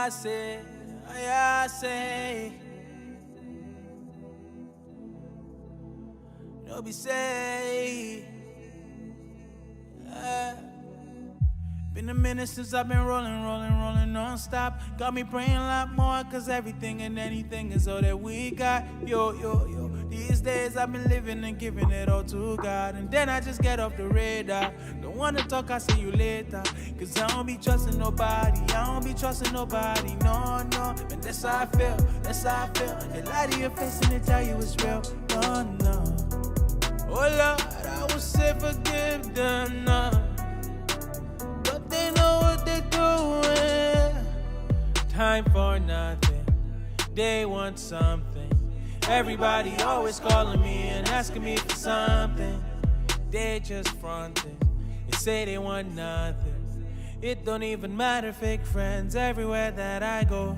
I say, no be say. Been a minute since I've been rolling non-stop. Got me praying a lot more, cause everything and anything is all that we got. Yo. These days I've been living and giving it all to God. And then I just get off the radar. Don't wanna talk, I see you later. Cause I don't be trusting nobody. No. And that's how I feel. They lie to your face and they tell you it's real. No. Oh Lord, I will say forgive them, no. But they know what they're doing. Time for nothing, they want something. Everybody always calling me and asking me for something. They just fronting, they say they want nothing. It don't even matter, fake friends everywhere that I go.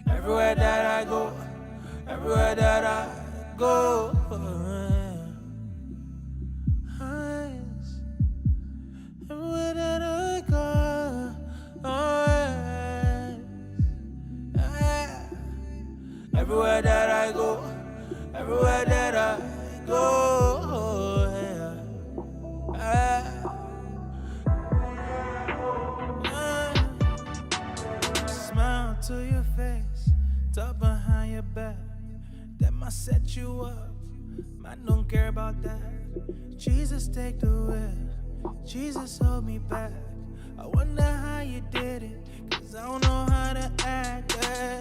Everywhere that I go. Everywhere that I go, everywhere that I go, everywhere that I go, everywhere that I go, smile to your face, talk behind your back. That might set you up, I don't care about that. Jesus, take the wheel, Jesus, hold me back. I wonder how you did it, cause I don't know how to act, hey.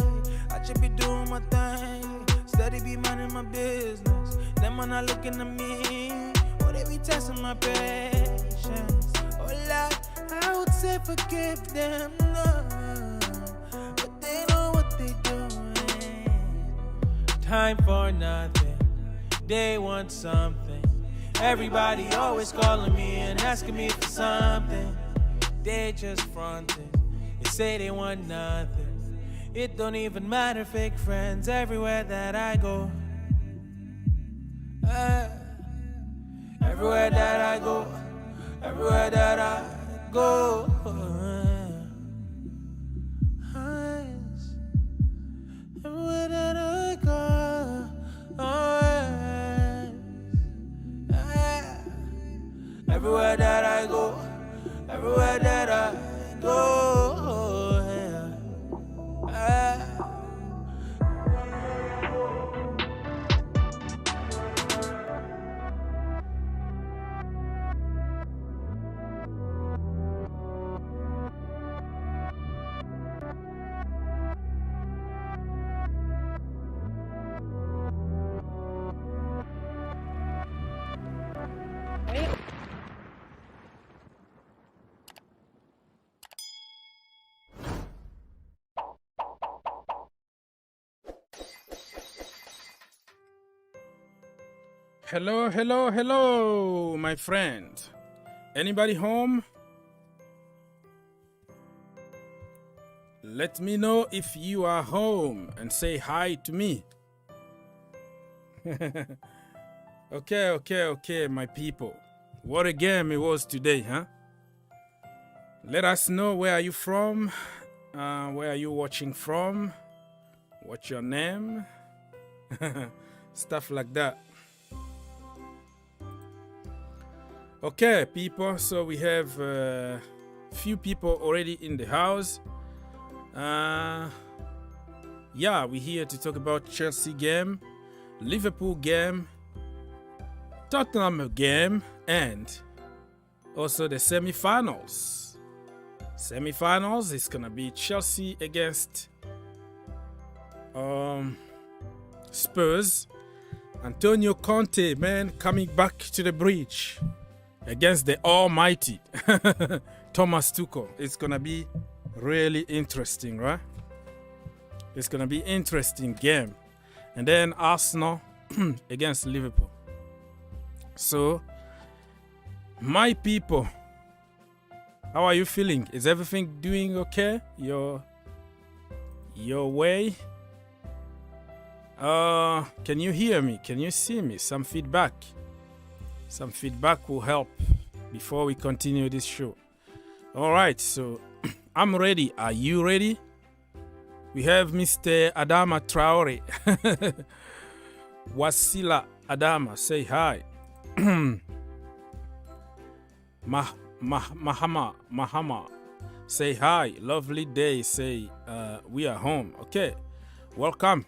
I should be doing my thing, steady be minding my business. Them are not looking at me, or they be testing my patience. Oh Lord, I would say forgive them, no. But they know what they doing. Time for nothing, they want something. Everybody always calling me and asking me for something. They just fronting, they say they want nothing. It don't even matter, fake friends everywhere that I go. Everywhere that I go, everywhere that I go. Everywhere that I go, everywhere that I go, everywhere that I go. Hello, my friend. Anybody home? Let me know if you are home and say hi to me. Okay, my people. What a game it was today, huh? Let us know where are you from, where are you watching from, what's your name, stuff like that. Okay, people, so we have a few people already in the house. We're here to talk about Chelsea game, Liverpool game, Tottenham game, and also the semi-finals. Semi-finals is gonna be Chelsea against Spurs. Antonio Conte, man, coming back to the bridge against the almighty Thomas Tuchel. It's gonna be really interesting, right? It's gonna be interesting game. And then Arsenal against Liverpool. So, my people, how are you feeling? Is everything doing okay? Your way? Can you hear me? Can you see me? Some feedback. Some feedback will help before we continue this show. All right, so I'm ready. Are you ready? We have Mr. Adama Traore. Wasila Adama, say hi. Mahama, say hi. Lovely day, say we are home. Okay, welcome.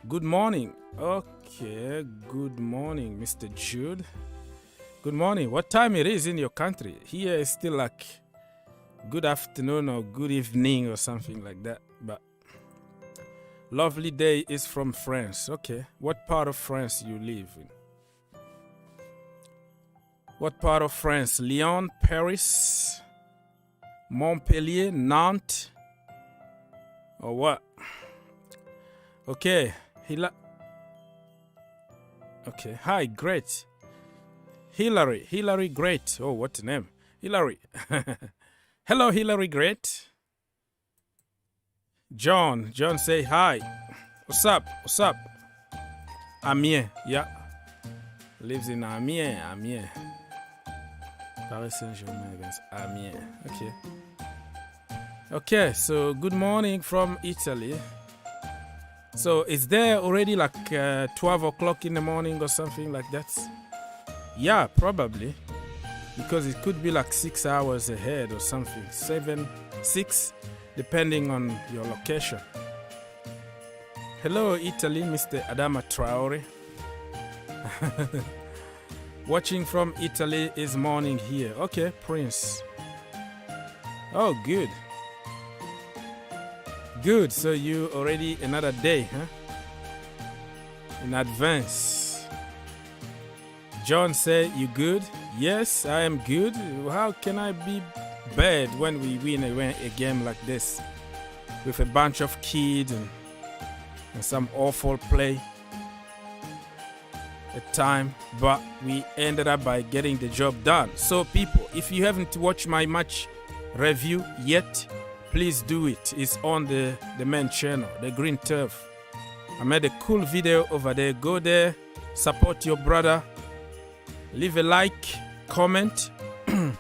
Good morning. Okay, good morning, Mr. Jude. Good morning. What time it is in your country? Here is still like good afternoon or good evening or something like that. But lovely day is from France. Okay. What part of France you live in? What part of France? Lyon, Paris, Montpellier, Nantes, or what? Okay. Okay. Hi, great. Hillary, great. Oh, what a name. Hillary. Hello, Hillary, great. John, say hi. What's up? Amiens, yeah. Lives in Amiens. Paris Saint-Germain against Amiens. Okay, so good morning from Italy. So is there already like 12 o'clock in the morning or something like that? Yeah, probably. Because it could be like 6 hours ahead or something. 7, 6, depending on your location. Hello, Italy, Mr. Adama Traore. Watching from Italy is morning here. Okay, Prince. Oh, good. Good, so you already another day, huh? In advance. John say, you good? Yes, I am good. How can I be bad when we win a game like this? With a bunch of kids and some awful play at time. But we ended up by getting the job done. So people, if you haven't watched my match review yet, please do it. It's on the main channel, the Green Turf. I made a cool video over there. Go there, support your brother. Leave a like, comment, and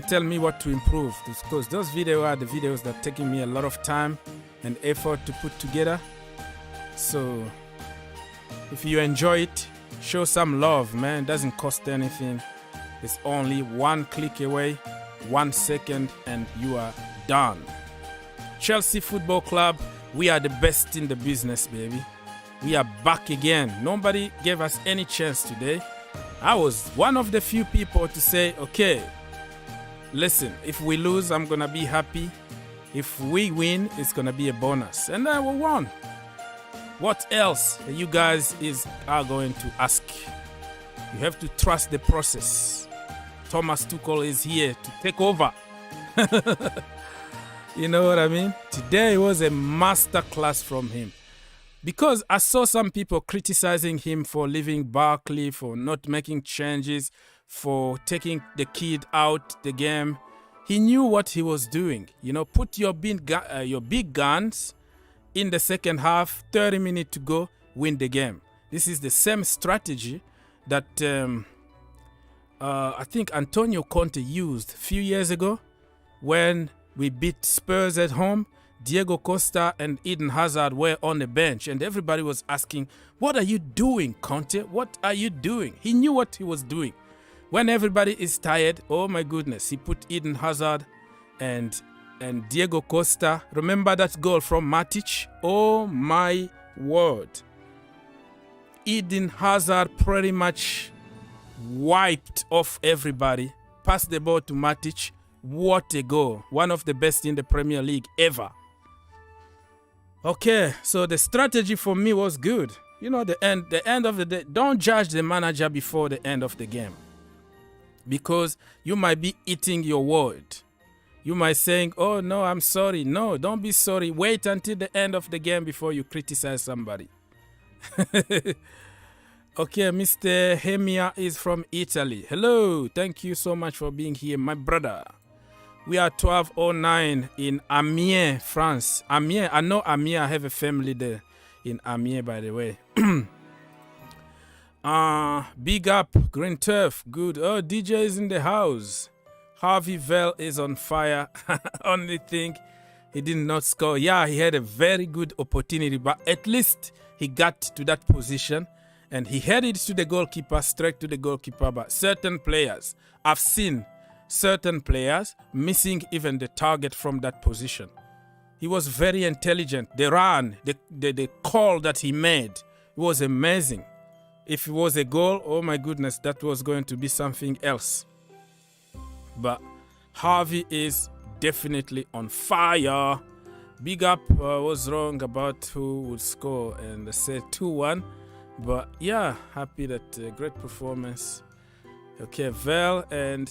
tell me what to improve. Because those videos are the videos that are taking me a lot of time and effort to put together. So if you enjoy it, show some love, man. It doesn't cost anything. It's only one click away, 1 second, and you are done. Chelsea Football Club, we are the best in the business, baby. We are back again. Nobody gave us any chance today. I was one of the few people to say, okay, listen, if we lose, I'm going to be happy. If we win, it's going to be a bonus. And I won. What else you guys are going to ask? You have to trust the process. Thomas Tuchel is here to take over. You know what I mean? Today was a master class from him. Because I saw some people criticizing him for leaving Barkley, for not making changes, for taking the kid out the game. He knew what he was doing. You know, put your big guns in the second half, 30 minutes to go, win the game. This is the same strategy that I think Antonio Conte used a few years ago when we beat Spurs at home. Diego Costa and Eden Hazard were on the bench and everybody was asking, what are you doing, Conte? What are you doing? He knew what he was doing. When everybody is tired, oh my goodness, he put Eden Hazard and Diego Costa. Remember that goal from Matic? Oh my word. Eden Hazard pretty much wiped off everybody, passed the ball to Matic. What a goal. One of the best in the Premier League ever. Okay, so the strategy for me was good. You know, the end of the day, don't judge the manager before the end of the game. Because you might be eating your word. You might saying, oh no, I'm sorry. No, don't be sorry. Wait until the end of the game before you criticize somebody. Okay, Mr. Hemia is from Italy. Hello, thank you so much for being here, my brother. We are 12:09 in Amiens, France. Amiens, I know Amiens. I have a family there in Amiens, by the way. Big up, Green Turf. Good. Oh, DJ is in the house. Harvey Vell is on fire. Only thing, he did not score. Yeah, he had a very good opportunity, but at least he got to that position and he headed to the goalkeeper, straight to the goalkeeper. But certain players, I've seen certain players missing even the target from that position. He was very intelligent. The run, the call that he made was amazing. If it was a goal, oh my goodness, that was going to be something else. But Harvey is definitely on fire. Big up, was wrong about who would score and said 2-1. But yeah, happy that great performance. Okay, Vel and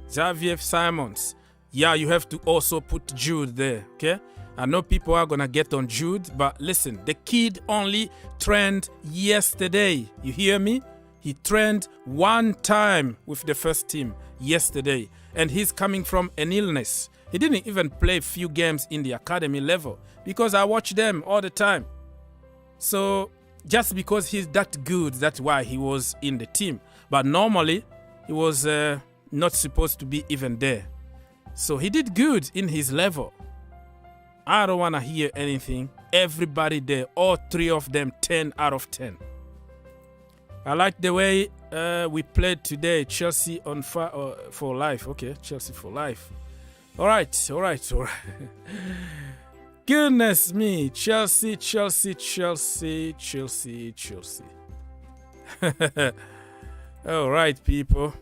Xavier Simons. Yeah, you have to also put Jude there, okay? I know people are going to get on Jude, but listen, the kid only trained yesterday. You hear me? He trained one time with the first team yesterday, and he's coming from an illness. He didn't even play a few games in the academy level because I watch them all the time. So just because he's that good, that's why he was in the team. But normally, he was not supposed to be even there. So he did good in his level. I don't want to hear anything. Everybody there, all three of them, 10 out of 10. I like the way we played today. Chelsea on fire for life. Okay, Chelsea for life. All right. Goodness me. Chelsea. All right, people.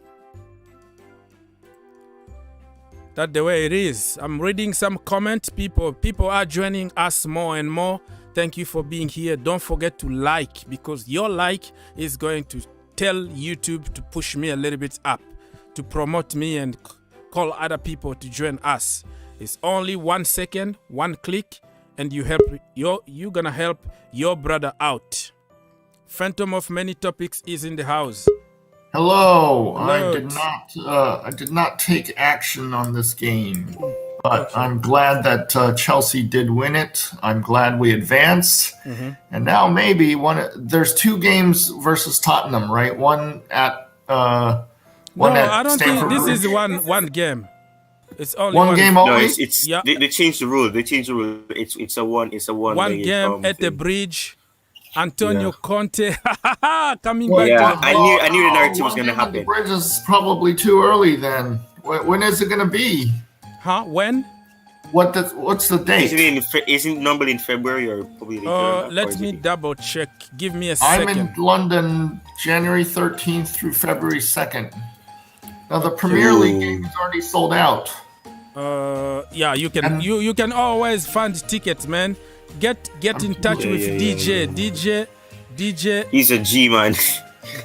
That's the way it is. I'm reading some comments. People are joining us more and more. Thank you for being here. Don't forget to like, because your like is going to tell YouTube to push me a little bit up, to promote me and call other people to join us. It's only 1 second, 1 click, and you're gonna help your brother out. Phantom of Many Topics is in the house. Hello. I did not take action on this game, but okay. I'm glad that Chelsea did win it. I'm glad we advanced, and now maybe there's 2 games versus Tottenham, right? One at I don't think this is one game. It's only one game only. No, it's yeah. They changed the rule. It's a one game at the bridge. Antonio Conte coming back. Yeah, I knew the narrative was going to happen. The bridge is probably too early then. When is it going to be? Huh? When? What's the date? Isn't it normally in February or probably later? Let me double check. Give me a second. I'm in London January 13th through February 2nd. Now the Premier League game is already sold out. Yeah, you can always find tickets, man. Get in touch with DJ. DJ. He's a G, man.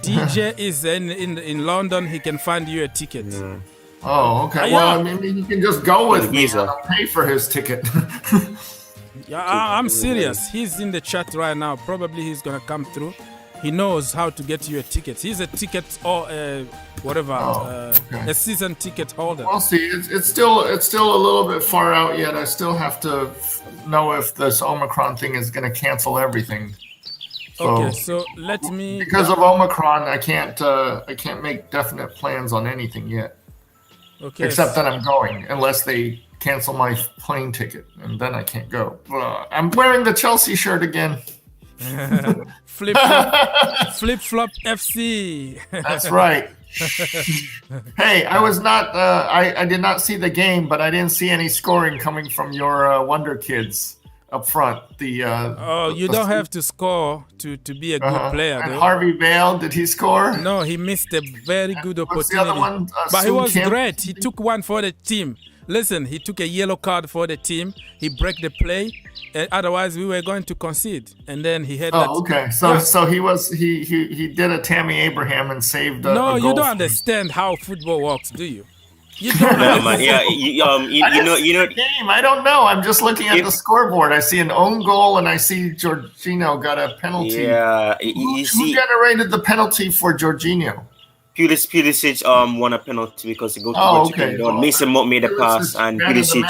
DJ is in London. He can find you a ticket. Yeah. Oh, okay. Well, maybe he can just go with me and I'll pay for his ticket. Yeah, I'm serious. He's in the chat right now. Probably he's gonna come through. He knows how to get you a ticket. He's a ticket or whatever, a season ticket holder. We'll see. It's still a little bit far out yet. I still have to know if this Omicron thing is going to cancel everything. So let me. Because of Omicron, I can't make definite plans on anything yet. Okay. Except that I'm going, unless they cancel my plane ticket, and then I can't go. I'm wearing the Chelsea shirt again. Flip flop FC. That's right. Hey, I was not. I did not see the game, but I didn't see any scoring coming from your Wonder Kids up front. You don't have to score to be a good player. And Harvey Vale, did he score? No, he missed a very good opportunity. The other one? But he was great. He took one for the team. Listen, he took a yellow card for the team. He broke the play. Otherwise, we were going to concede. And then he had that. Okay. So he did a Tammy Abraham and saved a goal. You don't understand how football works, do you? You don't understand. Game. I don't know. I'm just looking at the scoreboard. I see an own goal and I see Jorginho got a penalty. Yeah. Who generated the penalty for Jorginho? Pulisic won a penalty because he Mason Mount made a pass and Pulisic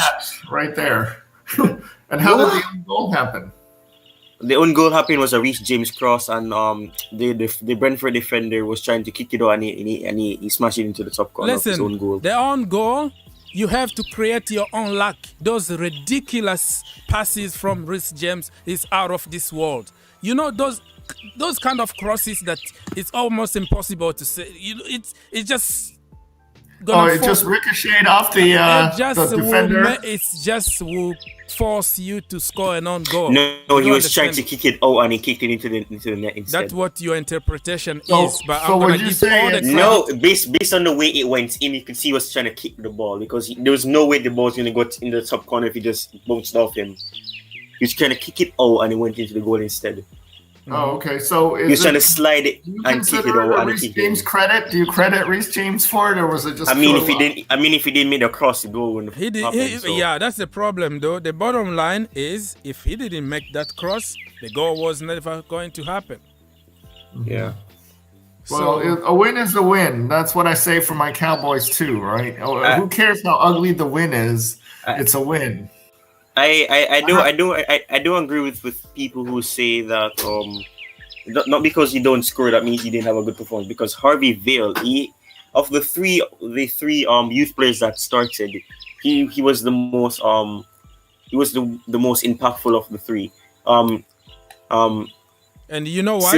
right there. And how did the own goal happen? the own goal happened was a Reece James cross, and the Brentford defender was trying to kick it out, and he smashed it into the top corner of his own goal. The own goal, you have to create your own luck. Those ridiculous passes from Reece James is out of this world. You know, those kind of crosses that it's almost impossible to say. It's just. It just ricocheted off the defender. It's just will force you to score an own goal. No, he was trying to kick it out and he kicked it into the net instead. That's what your interpretation is. But so I'm gonna would you give say all the no, based on the way it went in, you could see he was trying to kick the ball because there was no way the ball was going to go in the top corner if he just bounced off him. He was trying to kick it out and he went into the goal instead. Oh, okay. So he was trying to slide it and kick it out. Reece James credit? Do you credit Reece James for it, or was it just? If he didn't make the cross, the goal wouldn't he did. happen, so. Yeah, that's the problem, though. The bottom line is, if he didn't make that cross, the goal was never going to happen. Yeah. Well, a win is a win. That's what I say for my Cowboys too, right? Who cares how ugly the win is? It's a win. I do agree with people who say that not because you don't score that means you didn't have a good performance, because Harvey Vale, of the three youth players that started, he was the most the most impactful of the three. And you know why?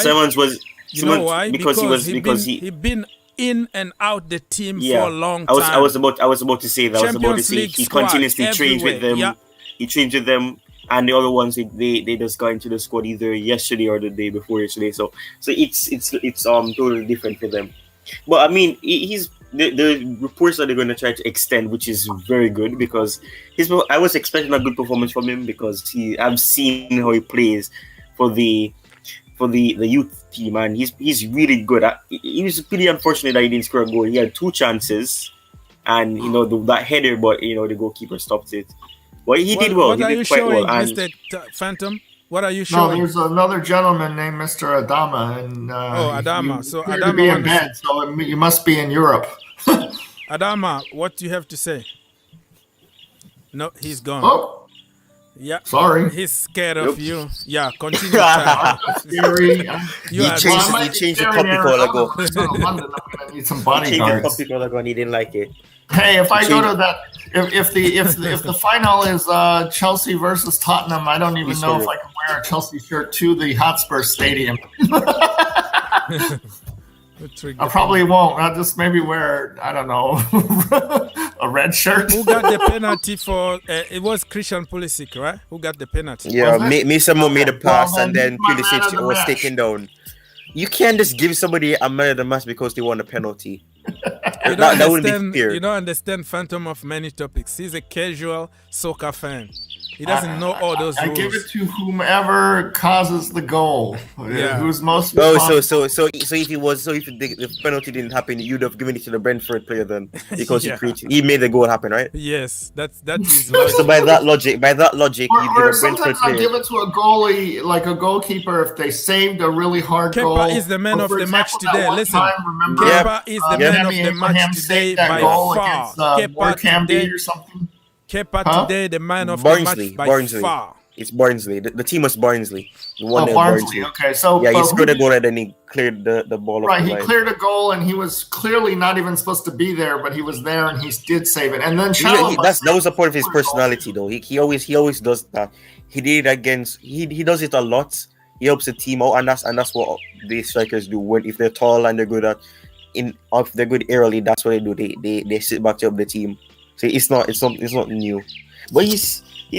Simmons was. Why? Because he'd been in and out the team for a long time. I was about to say that. I was about to say he continuously trains with them. Yeah. He trains with them, and the other ones they just got into the squad either yesterday or the day before yesterday. So it's totally different for them. But I mean, he's the reports that they're going to try to extend, which is very good because I was expecting a good performance from him because I've seen how he plays for the youth team, and he's really good. It was pretty unfortunate that he didn't score a goal. He had 2 chances, and that header, but the goalkeeper stopped it. But he did well. He did quite well. And Mr. Phantom? What are you showing? No, there's another gentleman named Mr. Adama, and Adama. So Adama to be in bed, so you must be in Europe. Adama, what do you have to say? No, he's gone. Oh. Yeah, sorry. He's scared of you. Yeah, continue. Scary. He changed the puppy collar go. London, I'm gonna need some bodyguards. The puppy collar go, and he didn't like it. Hey, if I go to that, if the final is Chelsea versus Tottenham, I don't even know if I can wear a Chelsea shirt to the Hotspur Stadium. I probably won't. I'll just maybe wear, I don't know, a red shirt. Who got the penalty for? It was Christian Pulisic, right? Who got the penalty? Yeah, someone made a pass and then Pulisic was taken down. You can't just give somebody a man of the match because they won a penalty. That wouldn't be fair. You don't understand Phantom of many topics. He's a casual soccer fan. He doesn't know all those rules. I give it to whomever causes the goal. Yeah. Who's most so if the penalty didn't happen, you'd have given it to the Brentford player then because he made the goal happen, right? Yes, that is. So by that logic, you give a Brentford sometimes player. I give it to a goalie, like a goalkeeper, if they saved a really hard goal. Kepa is the man of the match today. Listen, Kepa is the man of the match today by far. Kepa today or something. Kepa today, the man of the match by far. It's Barnsley. The team was Barnsley. Barnsley. Okay, so he scored a goal and then he cleared the ball. Right, he cleared a goal and he was clearly not even supposed to be there, but he was there and he did save it. And then that was a part of his personality, though. He always does that. He did it against. He does it a lot. He helps the team out, and that's what the strikers do. If they're tall and they're good if they're good early, that's what they do. They sit back to help the team. So it's not new, but he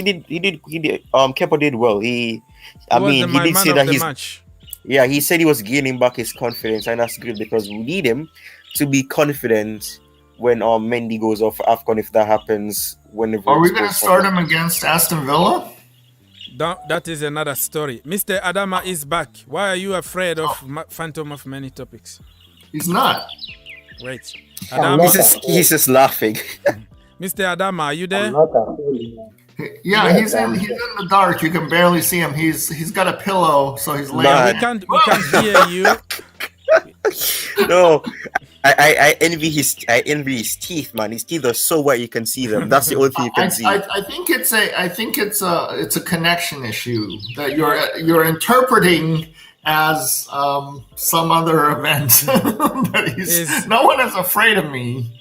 did. Kepa did well. He did say that he said he was gaining back his confidence, and that's good because we need him to be confident when Mendy goes off for AFCON if that happens. Are we going to start him against Aston Villa? That is another story. Mr. Adama is back. Why are you afraid of Phantom of Many Topics? He's not. Wait, Adama. He's just laughing. Mr. Adama, are you there? Yeah, he's in the dark. You can barely see him. He's got a pillow, so he's laying. We can't hear you. No, I envy his teeth, man. His teeth are so white you can see them. That's the only thing you can see. I think it's a connection issue that you're interpreting as some other event. That no one is afraid of me.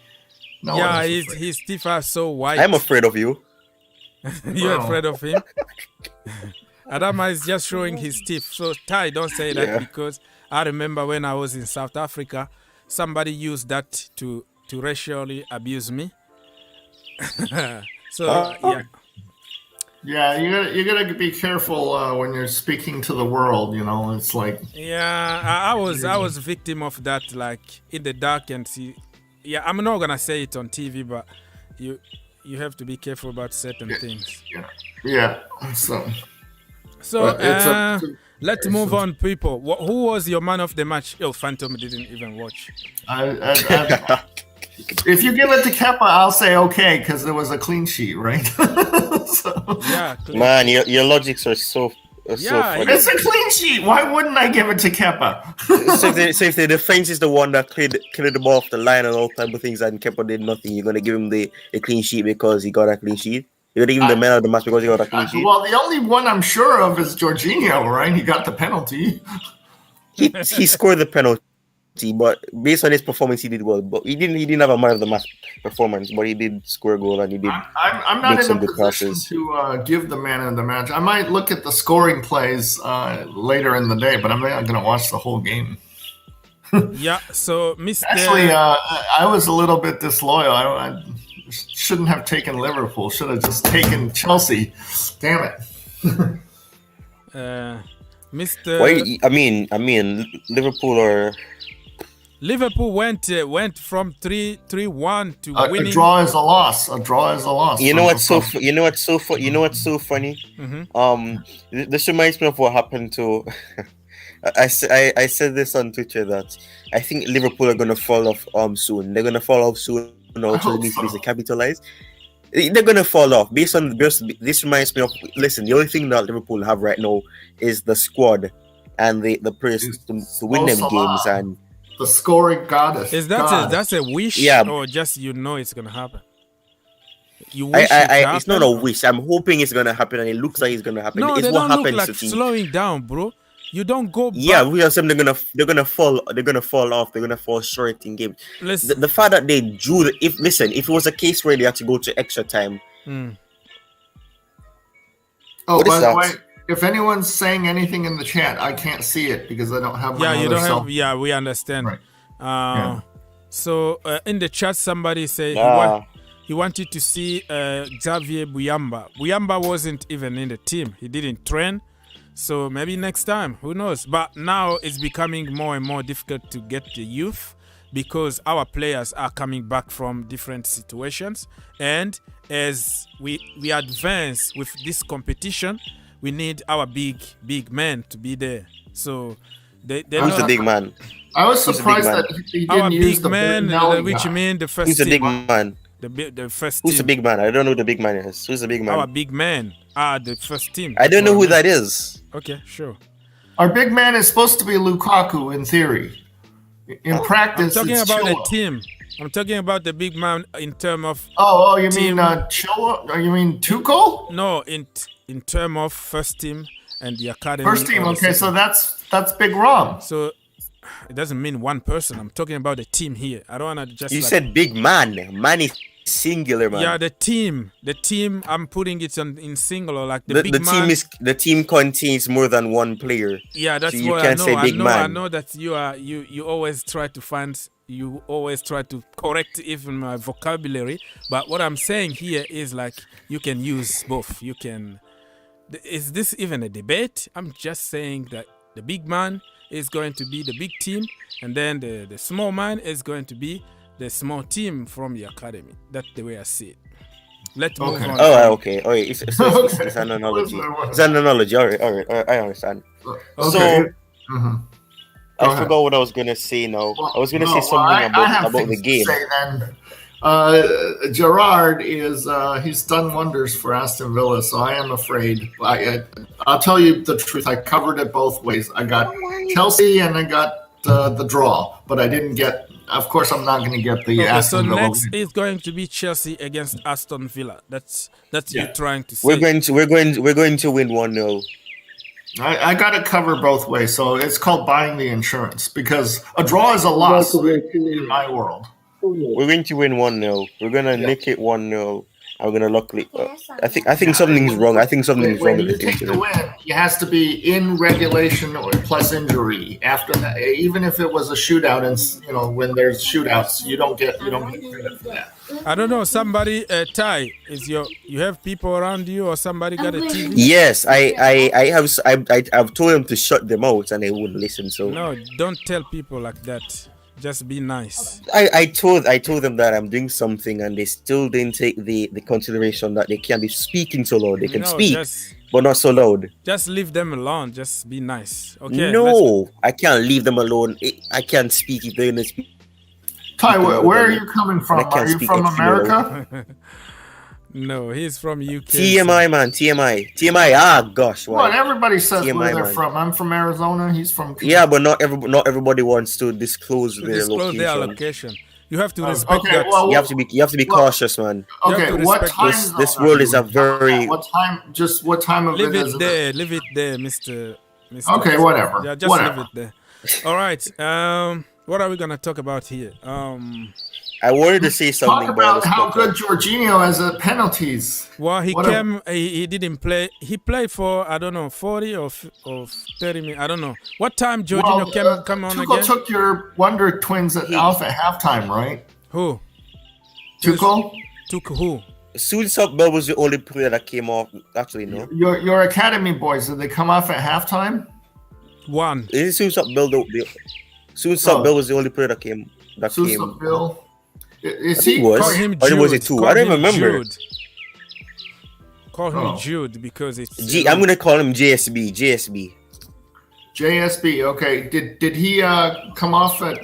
His teeth are so white. I'm afraid of you. You're afraid of him? Adama is just showing his teeth. So Ty, don't say that because I remember when I was in South Africa, somebody used that to racially abuse me. So yeah, you gotta be careful when you're speaking to the world. You know, it's like I was victim of that, like in the dark and see. Yeah, I'm not gonna say it on TV, but you have to be careful about certain things. Yeah. So let's move on, people. Who was your man of the match? Oh, Phantom didn't even watch. If you give it to Kepa, I'll say okay because there was a clean sheet, right? Man, your logics are so funny. It's a clean sheet. Why wouldn't I give it to Kepa? so if the defense is the one that cleared the ball off the line and all type of things, and Kepa did nothing, you're gonna give him a clean sheet because he got a clean sheet? You're gonna give him the man of the match because he got a clean sheet? Well, the only one I'm sure of is Jorginho, right? He got the penalty. He scored the penalty, but based on his performance, he did well. But he didn't have a man of the match performance, but he did score a goal and he did. I'm not in a position to give the man of the match. I might look at the scoring plays later in the day, but I'm not going to watch the whole game. So Mr. Actually, I was a little bit disloyal. I shouldn't have taken Liverpool. Should have just taken Chelsea. Damn it. Mr. Why? I mean, Liverpool went from 3-1 to winning. A draw is a loss. You know what's so funny? Mm-hmm. This reminds me of what happened to. I said this on Twitter that I think Liverpool are gonna fall off soon. They're gonna fall off soon. Also, needs to capitalize. They're gonna fall off based on this. Reminds me of. Listen, the only thing that Liverpool have right now is the squad and the players to win them games and. The scoring goddess. Is that's a wish? Or just it's gonna happen? You wish it's not a wish. I'm hoping it's gonna happen, and it looks like it's gonna happen. No, it's they what don't happens look like slowing down, bro. You don't go back. Yeah, we are saying they're gonna fall off. They're gonna fall short in games. The fact that they drew if it was a case where they had to go to extra time. Oh, by the way, if anyone's saying anything in the chat, I can't see it because I don't have my you don't have. Yeah, we understand. Right. So in the chat, somebody said he wanted to see Xavier Buyamba. Buyamba wasn't even in the team. He didn't train. So maybe next time, who knows? But now it's becoming more and more difficult to get the youth because our players are coming back from different situations. And as we advance with this competition, we need our big men to be there. So who's the big man? I was surprised that he didn't use the man, which mean the first. Who's the big man? The first. Who's the big man? I don't know who the big man is. Who's the big man? Our big man are the first team. I don't know who that is. Okay, sure. Our big man is supposed to be Lukaku in theory. In practice, I'm talking about the team. I'm talking about the big man in terms of. Oh, you mean Chilwell? You mean Tuchel? No, in terms of first team and the academy. First team, okay, so that's Big Rom. So it doesn't mean one person. I'm talking about the team here. I don't want to just. You said big man. Man is singular, man. Yeah, the team. I'm putting it in singular, like the big man. The team contains more than one player. Yeah, that's so what I know. I know that you always try to find. You always try to correct even my vocabulary. But what I'm saying here is like you can use both. You can. Is this even a debate? I'm just saying that the big man is going to be the big team, and then the small man is going to be the small team from the academy. That's the way I see it. Let's move on. Oh, okay. It's an analogy. It's an analogy. All right. I understand. Okay. So, I forgot what I was gonna say now. I was gonna say something about the game. Gerard he's done wonders for Aston Villa, so I am afraid. I'll tell you the truth. I covered it both ways. I got Chelsea and I got the draw, but I didn't get. Of course, I'm not going to get the Aston Villa. So next is going to be Chelsea against Aston Villa. That's you trying to say. We're going to win 1-0. I got it covered both ways, so it's called buying the insurance because a draw is a loss in my world. We're going to win 1-0. We're going to nick it 1-0. I'm gonna luckily. I think something's wrong. I think something's wrong with the team today. Win, it has to be in regulation or plus injury. After that, even if it was a shootout, and when there's shootouts, you don't get credit for that. I don't know. Somebody, Ty, you have people around you, or somebody got a TV? Yes, I've told them to shut them out, and they wouldn't listen. So no, don't tell people like that. Just be nice. I told them that I'm doing something, and they still didn't take the consideration that they can't be speaking so loud. They can speak, but not so loud. Just leave them alone. Just be nice. Okay. No, I can't leave them alone. I can't speak if they're gonna speak. Ty, where are you coming from? Are you from America? No, he's from UK. TMI, man. TMI. Ah, gosh. Wow. Well, everybody says TMI, where they're from. I'm from Arizona. He's from. Yeah, but not everybody wants to disclose their location. You have to respect that. Well, you have to be cautious, man. Okay, what time? This world is a very. What time? Just what time of leave it is it? Leave it there, Mr. Okay, whatever. Yeah, just leave it there. All right. What are we gonna talk about here? I wanted to say something about how good Jorginho is at penalties. Well, he didn't play. He played for, I don't know, 40 or 30 minutes. I don't know. What time Jorginho come on Tuchel again? Took your Wonder Twins off at halftime, right? Who? Tuchel? Tuchel who? Suicide Bell was the only player that came off. Actually, no. Your academy boys, did they come off at halftime? One. Is Suicide Bell Bell was the only player that came. Bill. Is he? Call him Jude. Or was it two? I don't remember. Jude. Call him Jude because it's. I'm gonna call him JSB. JSB. Okay. Did he come off at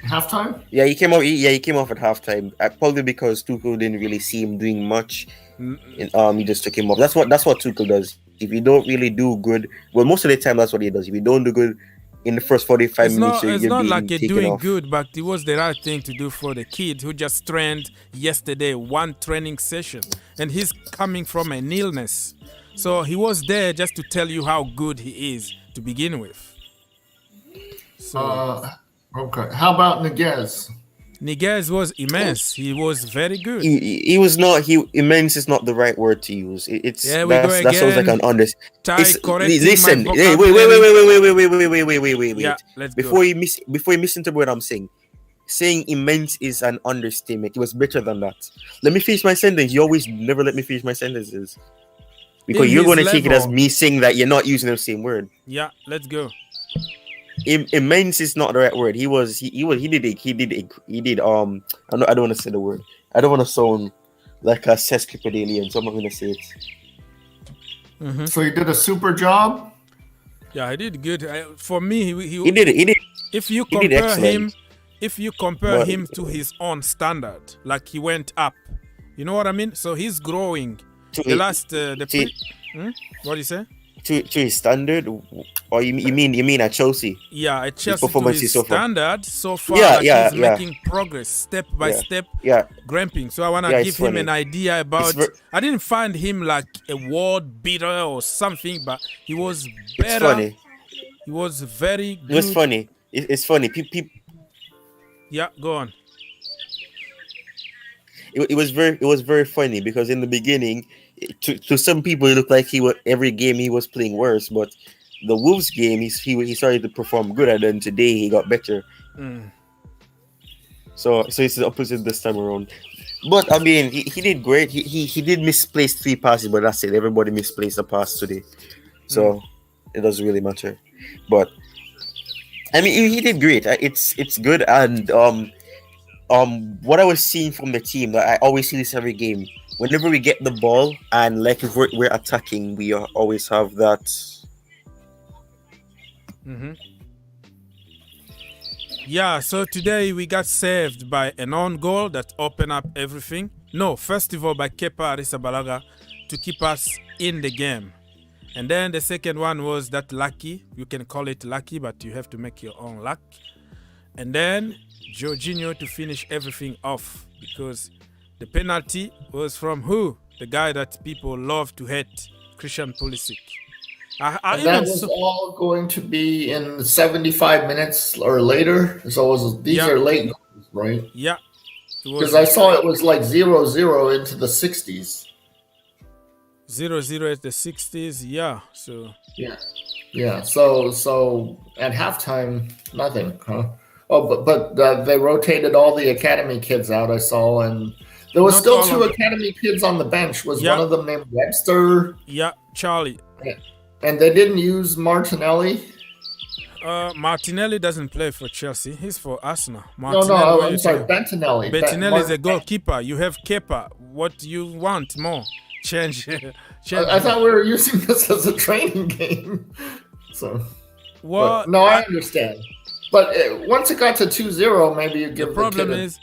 halftime? Yeah, he came off. He came off at halftime. Probably because Tuchel didn't really see him doing much. He just took him off. That's what Tuchel does. If you don't really do good, well, most of the time that's what he does. If you don't do good in the first 45 minutes, it's not like you're doing off. good, but it was the right thing to do for the kid who just trained yesterday, one training session, and he's coming from an illness. So he was there just to tell you how good he is to begin with. So, okay. How about Niguez? Niguez was immense. He was very good. He was not. Immense is not the right word to use. That sounds like an under. Listen. Hey, wait. Yeah, let's before you misinterpret what I'm saying. Saying immense is an understatement. It was better than that. Let me finish my sentence. You always never let me finish my sentences because you're going to take it as me saying that you're not using the same word. Yeah, let's go. Immense is not the right word. He did. I don't want to say the word. I don't want to sound like a sesquipedalian, so I'm not going to say it. Mm-hmm. So he did a super job. Yeah, he did good. For me, he did. If you compare him to his own standard, like he went up, you know what I mean? So he's growing. What do you say? To his standard, or you mean at Chelsea? Yeah, at Chelsea to his standard so far. He's making progress step by step. Yeah, gramping. So I want to give him an idea about. I didn't find him like a world beater or something, but he was better. It's funny. He was very good. It was funny. It's funny. Yeah, go on. It was very funny because in the beginning, to some people it looked like every game he was playing worse, but the Wolves game he started to perform good, and then today he got better. So it's the opposite this time around. But I mean, he did great. He did misplace 3 passes, but that's it. Everybody misplaced a pass today, so it doesn't really matter. But I mean, he did great. It's good, and what I was seeing from the team, I always see this every game. Whenever we get the ball and like if we're attacking, we always have that. Mm-hmm. Yeah, so today we got saved by an own goal that opened up everything. No, first of all by Kepa Arrizabalaga to keep us in the game. And then the second one was that lucky. You can call it lucky, but you have to make your own luck. And then Jorginho to finish everything off, because the penalty was from who? The guy that people love to hate, Christian Pulisic. And that was all going to be in 75 minutes or later. So these are late goals, right? Yeah. Because I saw it was like 0-0 into the 60s. 0-0 at the 60s, yeah. So yeah. So at halftime, nothing, huh? Oh, but they rotated all the academy kids out. I saw, and there was still two academy kids on the bench. Was one of them named Webster? Yeah, Charlie. Yeah. And they didn't use Martinelli. Martinelli doesn't play for Chelsea. He's for Arsenal. I'm sorry, Bettinelli. Bettinelli is a goalkeeper. You have Kepa. What do you want more? Change. I thought we were using this as a training game. So, well, I understand. But once it got to 2-0, maybe you give the problem is,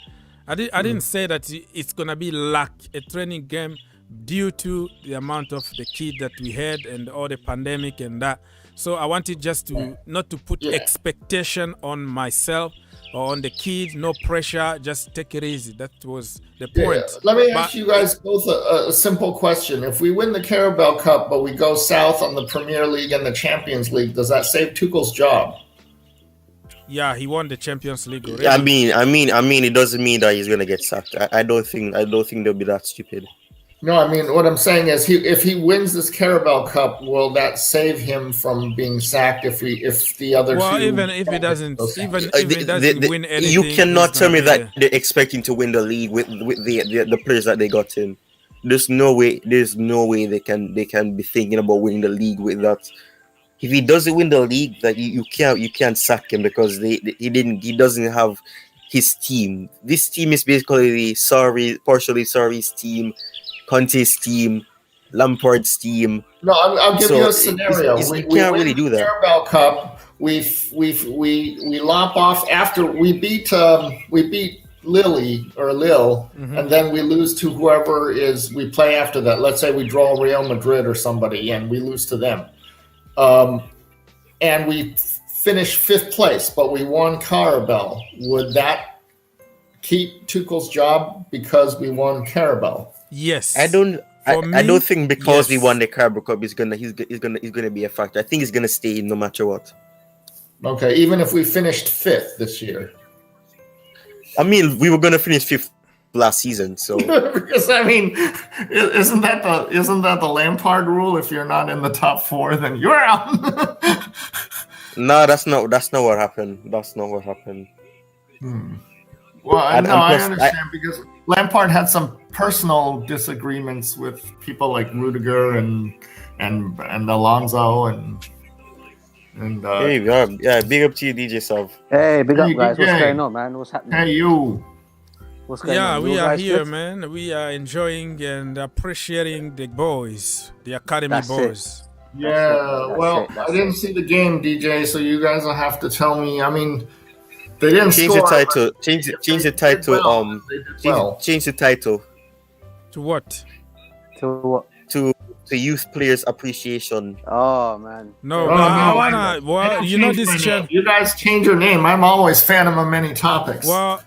I didn't say that it's gonna be like a training game due to the amount of the kid that we had and all the pandemic and that. So I wanted just to not to put expectation on myself or on the kid, no pressure, just take it easy. That was the point. Let me ask you guys both a simple question. If we win the Carabao Cup, but we go south on the Premier League and the Champions League, does that save Tuchel's job? Yeah, he won the Champions League already. I mean, it doesn't mean that he's gonna get sacked. I don't think they'll be that stupid. No, I mean, what I'm saying is, if he wins this Carabao Cup, will that save him from being sacked? If the other two, even if he doesn't, win anything, you cannot tell me that they're expecting to win the league with the players that they got in. There's no way they can be thinking about winning the league with that. If he doesn't win the league, that you can't sack him because he doesn't have his team. This team is basically partially Sarri's team, Conte's team, Lampard's team. No, I'll give you a scenario. We can't really do that. Carabao Cup, we lop off after we beat Lille, and then we lose to whoever we play after that. Let's say we draw Real Madrid or somebody, and we lose to them. And we finished 5th place, but we won Carabao. Would that keep Tuchel's job because we won Carabao? Yes. I don't think because we won the Carabao Cup he's gonna be a factor. I think he's gonna stay no matter what. Okay, even if we finished 5th this year. I mean, we were gonna finish 5th last season, so because I mean, isn't that the Lampard rule? If you're not in the top 4, then you're out. No, that's not what happened. That's not what happened. Well, I understand because Lampard had some personal disagreements with people like Rudiger and Alonso and hey, big up to you, DJ Sav. Hey, big up, guys. What's going on, man? What's happening? Hey, you. What's going on? We are here, man. We are enjoying and appreciating the boys, the academy boys. Yeah, I didn't see the game, DJ, so you guys will have to tell me. I mean, they didn't change score, the title. Change the title. Change the title. To what? To what? To Youth Players Appreciation. Oh man. No, I wanna. Well, you know this channel. You guys change your name. I'm always Phantom of Many Topics. Well,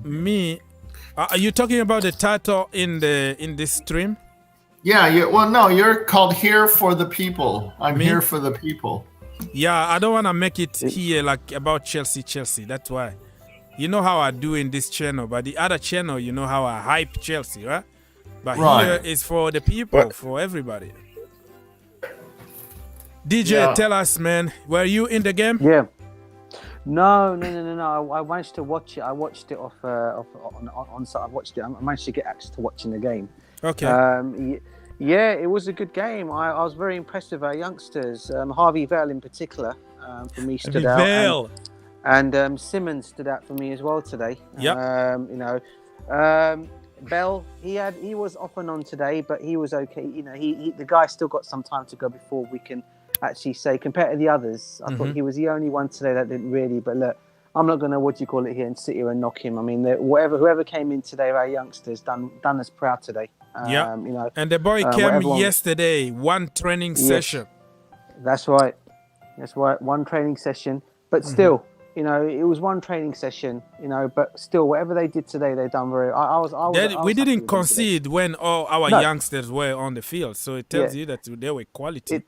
me. Are you talking about the title in this stream? Yeah. You're called Here for the People. I'm here for the people. Yeah, I don't want to make it here like about Chelsea. That's why. You know how I do in this channel, but the other channel, you know how I hype Chelsea, right? But here is for the people, for everybody. DJ, tell us, man, were you in the game? Yeah. No. I managed to watch it. I watched it on site. I watched it. I managed to get access to watching the game. Okay. Yeah, it was a good game. I was very impressed with our youngsters. Harvey Vale in particular, for me, stood out. And Simmons stood out for me as well today. Yeah. Bell, he was off and on today, but he was okay. You know, the guy still got some time to go before we can actually say, compared to the others, I thought he was the only one today that didn't really. But look, I'm not going to here and sit here and knock him. I mean, whoever came in today, our youngsters done us proud today. Yeah, you know, and the boy came yesterday, one training session. That's right. One training session, but still, You know, it was one training session. You know, but still, whatever they did today, they done very. We didn't concede when all our No. youngsters were on the field, so it tells you that they were quality.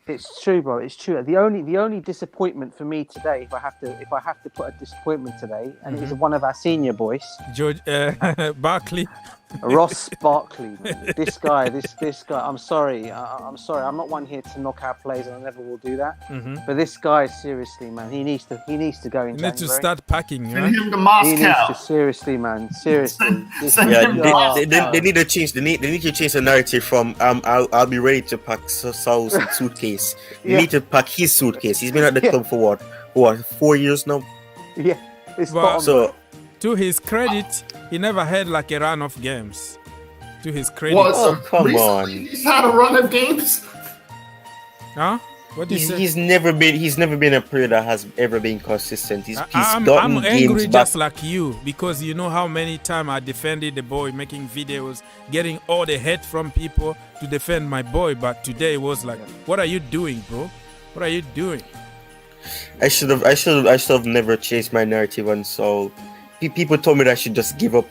It's true, bro. It's true. The only disappointment for me today, if I have to put a disappointment today, and it is one of our senior boys, George Barkley. Ross Barkley. Man. This guy. I'm sorry. I'm sorry. I'm not one here to knock our players, and I never will do that. But this guy, seriously, man, he needs to go in. You need to start packing, Send right? him to He Moscow. needs to seriously, man. Seriously. Send Yeah, him to they need to change. They need to change the narrative from I'll be ready to pack Saul's suitcase. They need to pack his suitcase. He's been at the club for what 4 years now. Yeah. It's Well, spot on, So to his credit, he never had like a run of games. To his credit. Oh, come on. He's had a run of games. Huh? What do you say? he's never been a player that has ever been consistent. He's I'm gotten angry games back. just like you, because you know how many times I defended the boy, making videos, getting all the hate from people to defend my boy. But today it was like, what are you doing, bro? What are you doing? I should have never changed my narrative on Saul. People told me that I should just give up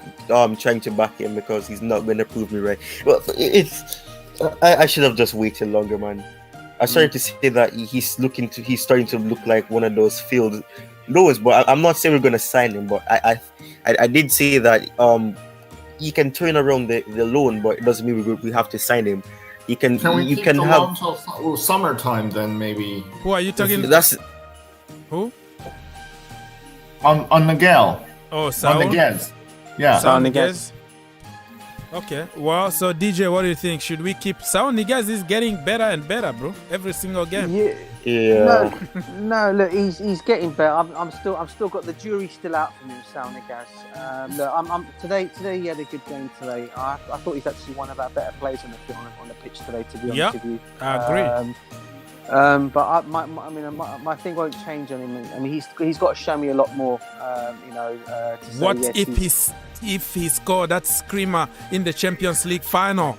trying to back him because he's not going to prove me right. Well, I should have just waited longer, man. I started to say that he's starting to look like one of those field lowers. But I'm not saying we're going to sign him. But I did say that he can turn around the loan, but it doesn't mean we have to sign him. You can we have loan till summertime then maybe? Who are you talking? That's Who? On Miguel. Oh, Saul. On Niguez. Yeah. Saul Niguez. Niguez. Okay. Well, so DJ, what do you think? Should we keep Saul Niguez? Is getting better and better, bro. Every single game. yeah. No, look, he's getting better. I'm still got the jury still out from him, Saul Niguez. Look, today he had a good game today. I thought he's actually one of our better players on the pitch today. To be honest with you, I agree. But my thing won't change on him. I mean, he's got to show me a lot more. To say What yes, if he scored that screamer in the Champions League final?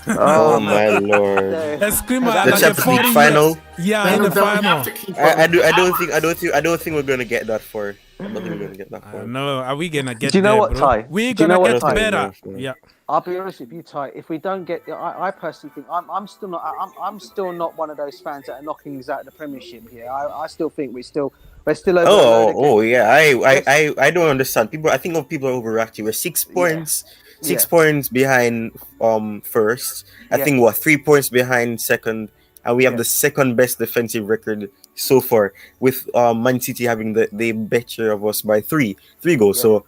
Oh my lord. A screamer The like a Champions League 40 final? Yeah, in the final. I don't think we're gonna get that far. I don't think we're gonna get that far. No, are we gonna get Do you know there, what, bro? Ty? We're Do you know gonna what, get Ty? better. Yeah. Yeah. I'll be honest with you, Ty. If we don't get, I personally think I'm still not one of those fans that are knocking us out of the Premiership here. I still think we're still over. Oh yeah. I don't understand. I think people are overreacting. We're 6 points. 6 points behind first. I think 3 points behind second, and we have the second best defensive record so far, with Man City having the better of us by three goals. So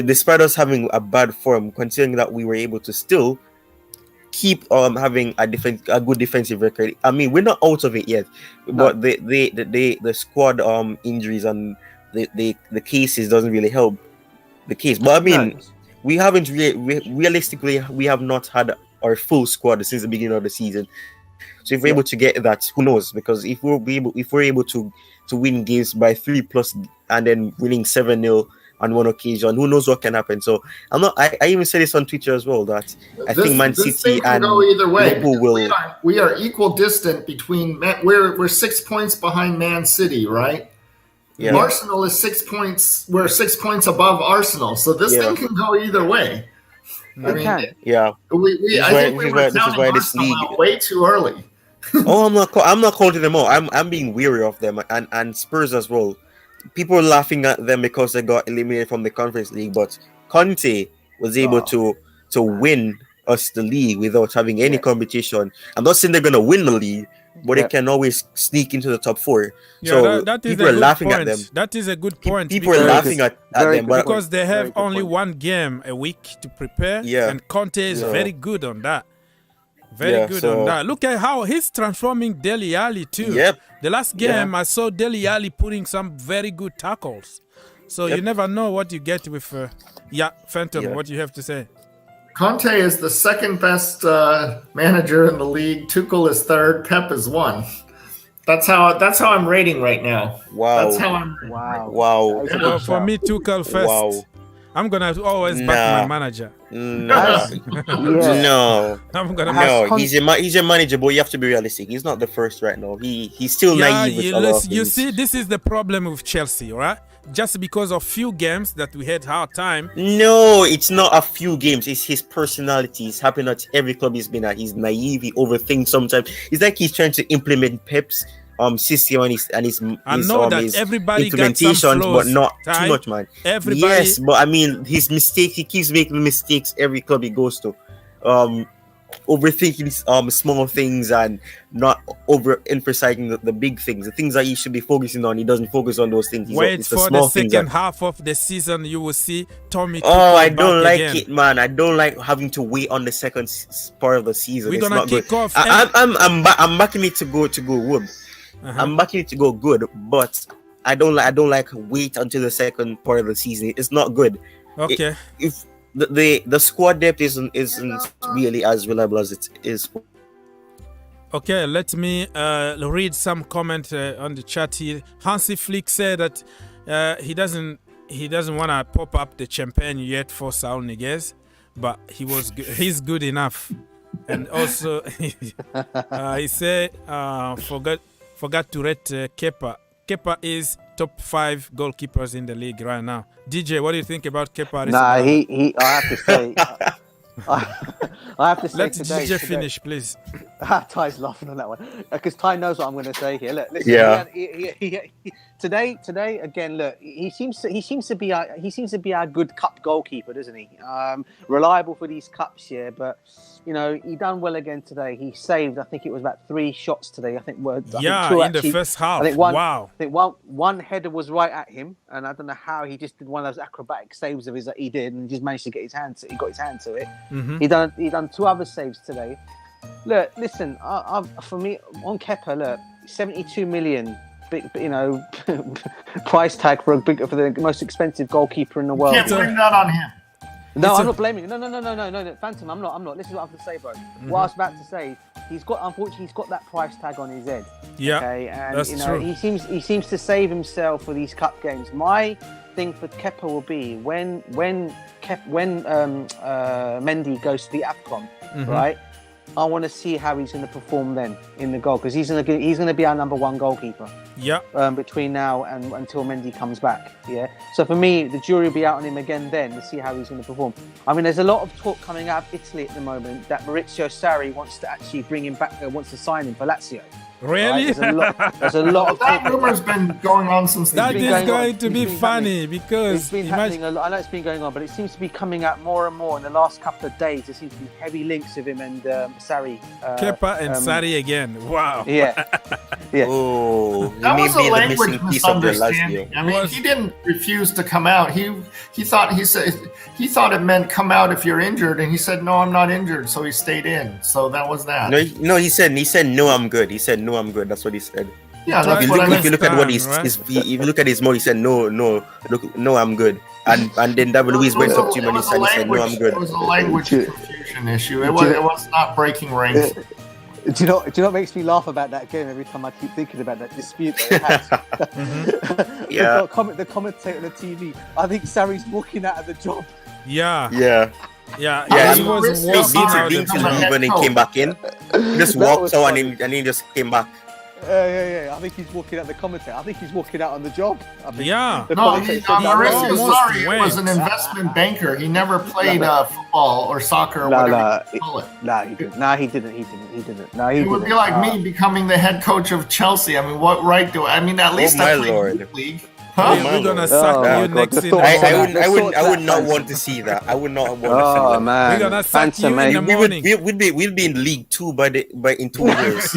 despite us having a bad form, considering that we were able to still keep having a good defensive record. I mean, we're not out of it yet, but the squad injuries and the cases doesn't really help the case. But I mean, we haven't realistically we have not had our full squad since the beginning of the season. So if we're able to get that, who knows? Because if we're able to win games by 3+ and then winning 7-0 on one occasion, who knows what can happen? So I even said this on Twitter as well, that I think Man City and go either way. Liverpool will. We are equal distant between. We're 6 points behind Man City, right? Yeah. Arsenal is 6 points. We're 6 points above Arsenal, so this thing can go either way. I mean, I think we were counting Arsenal out way too early. I'm not counting them all. I'm being weary of them and Spurs as well. People are laughing at them because they got eliminated from the Conference League, but Conte was able to win us the league without having any competition. I'm not saying they're gonna win the league, but they can always sneak into the top 4. Yeah, so that is people are laughing at them. That is a good point. People are laughing at them, but because they have only one game a week to prepare, and Conte is very good on that. Very good on that. Look at how he's transforming Dele Alli too. Yep. The last game I saw Dele Alli putting some very good tackles. So you never know what you get with Phantom. What do you have to say? Conte is the second best manager in the league. Tuchel is third. Pep is 1. That's how I'm rating right now. Wow. That's how I'm. Wow. Wow. Well, for me, Tuchel first. Wow. I'm gonna always back my manager. No. I'm gonna. No, he's your manager, but you have to be realistic. He's not the first right now. He's still naive with a lot of you things. see, this is the problem with Chelsea, right? Just because of few games that we had hard time. No, it's not a few games. It's his personality. It's happening at every club he's been at. He's naive. He overthinks sometimes. It's like he's trying to implement Pep's system and his everybody got some implementations, flaws, but not Ty. too much, man. Everybody, yes, but I mean, his mistakes. He keeps making mistakes every club he goes to. Overthinking small things and not overemphasizing the big things, the things that he should be focusing on. He doesn't focus on those things. Wait for the second half of the season. You will see Tommy. I don't like it, man. I don't like having to wait on the second part of the season. We're gonna kick off. I'm backing it to go good. I'm backing it to go good, but I don't like wait until the second part of the season. It's not good. Okay. If the squad depth isn't really as reliable as it is. Okay, let me read some comment on the chat here. Hansi Flick said that he doesn't want to pop up the champagne yet for Saul Niguez, but he's good enough. And also he said forgot to rate Kepa. Kepa is top 5 goalkeepers in the league right now. DJ, what do you think about Kepa? Nah, I have to say, I have to say. Let DJ finish, please. Ty's laughing on that one because Ty knows what I'm going to say here. Look, listen, today again. Look, he seems to be our good cup goalkeeper, doesn't he? Reliable for these cups here, but you know he done well again today. He saved, I think it was about 3 shots today. I think two in the first half. I think one header was right at him, and I don't know how he just did one of those acrobatic saves of his that he did, and he just managed to get his hand to. He got his hand to it. Mm-hmm. He done 2 other saves today. Look, listen. For me, on Kepa, look, 72 million, big, price tag for the most expensive goalkeeper in the world. Can't blame that on him. No, I'm not blaming him. No, Phantom, I'm not. Listen to what I have to say, bro. Mm-hmm. What I was about to say, unfortunately, he's got that price tag on his head. Yeah, okay, and that's true. he seems to save himself for these cup games. My thing for Kepa will be when Mendy goes to the AFCON, right? I want to see how he's going to perform then in the goal because he's going to be our number 1 goalkeeper. Yeah. Between now and until Mendy comes back. Yeah. So for me, the jury will be out on him again then to see how he's going to perform. I mean, there's a lot of talk coming out of Italy at the moment that Maurizio Sarri wants to actually bring him back. Wants to sign him for Lazio. Really? Right? There's a lot of that rumor's been going on since that is going to be funny because it's been happening a lot. I know it's been going on, but it seems to be coming out more and more in the last couple of days. There seems to be heavy links of him and Sarri. Kepa and Sarri again. Wow. Yeah. Yeah. Oh, that was a language misunderstanding. I mean, he didn't refuse to come out. He thought it meant come out if you're injured, and he said no, I'm not injured, so he stayed in. So that was that. No, he said no, I'm good. He said no, I'm good. That's what he said. Yeah, that's what I meant. If you look at what if you look at his mouth, he said no, I'm good. And then David Luiz went up to him and he said no, I'm good. It was a language confusion issue. It was not breaking ranks. Do you know what makes me laugh about that game every time I keep thinking about that dispute that it had? Yeah. The commentator on the TV. I think Sarri's walking out of the job. Yeah. He was walking out and then came back in. He just walked out and he just came back. Yeah. I think he's walking out the commentator. I think he's walking out on the job. Maurizio Sarri was an investment banker. He never played football or soccer or whatever you call it. He didn't. He would be like me becoming the head coach of Chelsea. I mean, what right do I mean? At least I played in the league. We're gonna suck you next in the morning. I would not want to see that. I would not want to see that. Oh man, we're gonna suck you in the morning. We'll be in League 2 in 2 years.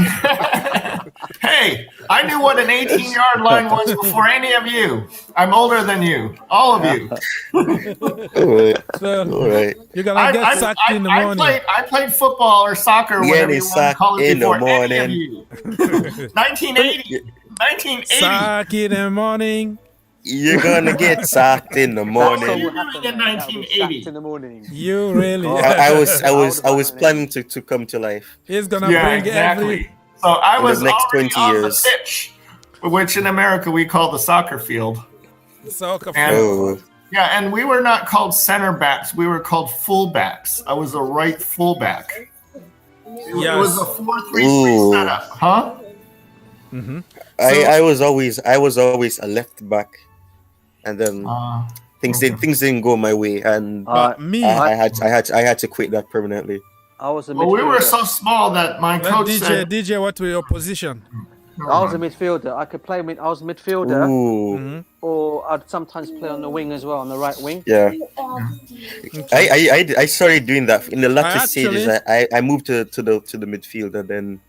Hey, I knew what an 18-yard line was before any of you. I'm older than you, all of you. All right. You're gonna get sucked in the morning. I played football or soccer, whatever you want to call it, before any of you. 1980. Suck in the morning. You're gonna get sacked in the morning. That's what happened in 1980. In the morning. You really? I was planning to come to life. He's gonna bring exactly. So I was the next 20 on years. the pitch, which in America we call the soccer field. Soccer and field. Yeah, and we were not called center backs. We were called fullbacks. I was a right fullback. It was a 4-3-3 setup, huh? Mm-hmm. I was always a left back, and then things didn't go my way, and but me, I had to quit that permanently. I was a midfielder. Well, we were so small that my coach said, DJ, what were your position? I was a midfielder. I could play. I was a midfielder, or I'd sometimes play on the wing as well, on the right wing. Yeah. I started doing that in the latter stages. I moved to the midfield, and then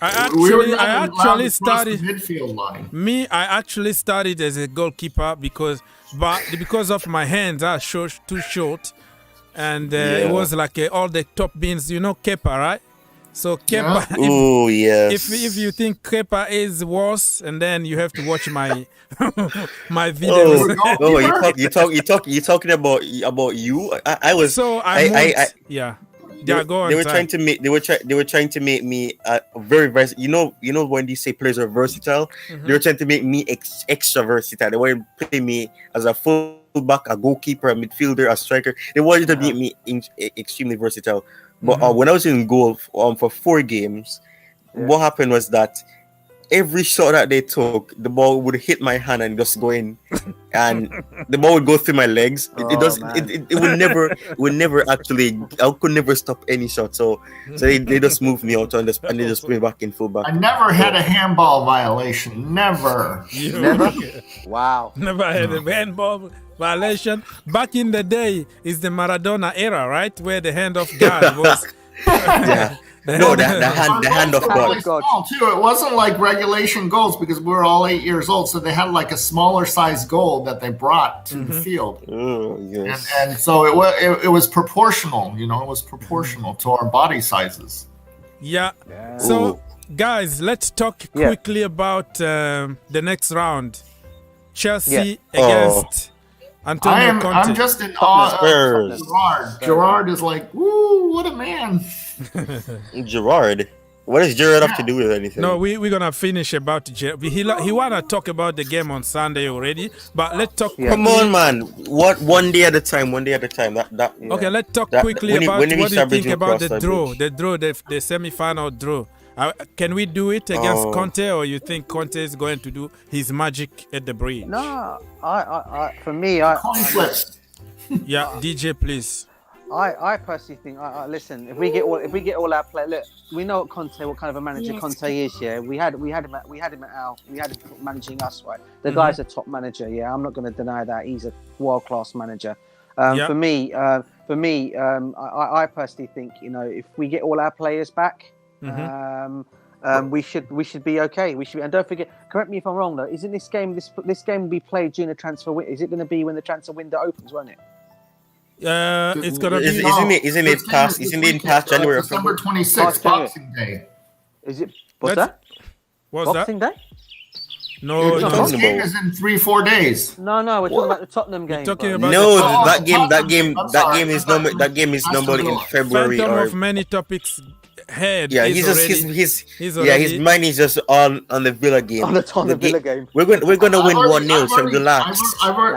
I actually started midfield line. Me, I actually started as a goalkeeper because of my hands are too short, and it was like all the top beans. You know Kepa, right? So Kepa, if you think Kepa is worse, and then you have to watch my my videos. You talking about you? I was. So go on. They were trying to make me very versatile. You know when you say players are versatile, they were trying to make me extra versatile. They wanted to play me as a fullback, a goalkeeper, a midfielder, a striker. They wanted to make me extremely versatile. But when I was in goal for 4 games, what happened was that every shot that they took, the ball would hit my hand and just go in, and the ball would go through my legs. It would never actually. I could never stop any shot. So they just moved me out and they just put me back in fullback. I never had a handball violation. Never. Never. Wow. Never had a handball violation. Back in the day, is the Maradona era, right, where the hand of God was. The hand of God. Small too. It wasn't like regulation goals because we were all 8 years old, so they had like a smaller size goal that they brought to the field. Oh, yes. And so it was proportional. It was proportional to our body sizes. Yeah. So guys, let's talk quickly about the next round. Chelsea against Antonio Conte. I'm just in awe of Gerrard. Gerrard is like, woo, what a man. Gerrard? What does Gerrard have to do with anything? No, we're going to finish about Gerrard. He want to talk about the game on Sunday already, but let's talk quickly. Come on, man. One day at a time. Okay, let's talk quickly about what do you think about the semi-final draw. Can we do it against Conte, or you think Conte is going to do his magic at the bridge? No, for me, coin flips. Yeah, DJ, please. I personally think. Listen, if we get all our players, look, we know what kind of a manager Conte is. Yeah, we had him managing us. Right, the guy's a top manager. Yeah, I'm not going to deny that he's a world-class manager. For me, I personally think if we get all our players back. We should be okay. And don't forget. Correct me if I'm wrong, though. Isn't this game will be played during the transfer window? Is it going to be when the transfer window opens? Won't it? It's gonna be. Isn't it past January? December 26th, Boxing Day. Is it? What's that? Boxing Day? No, the game is in 3-4 days. No, we're talking about the Tottenham game. That game is normally in February. Phantom of many topics. His mind is just on the Villa game. On the Villa game. We're gonna win 1-0, so relax.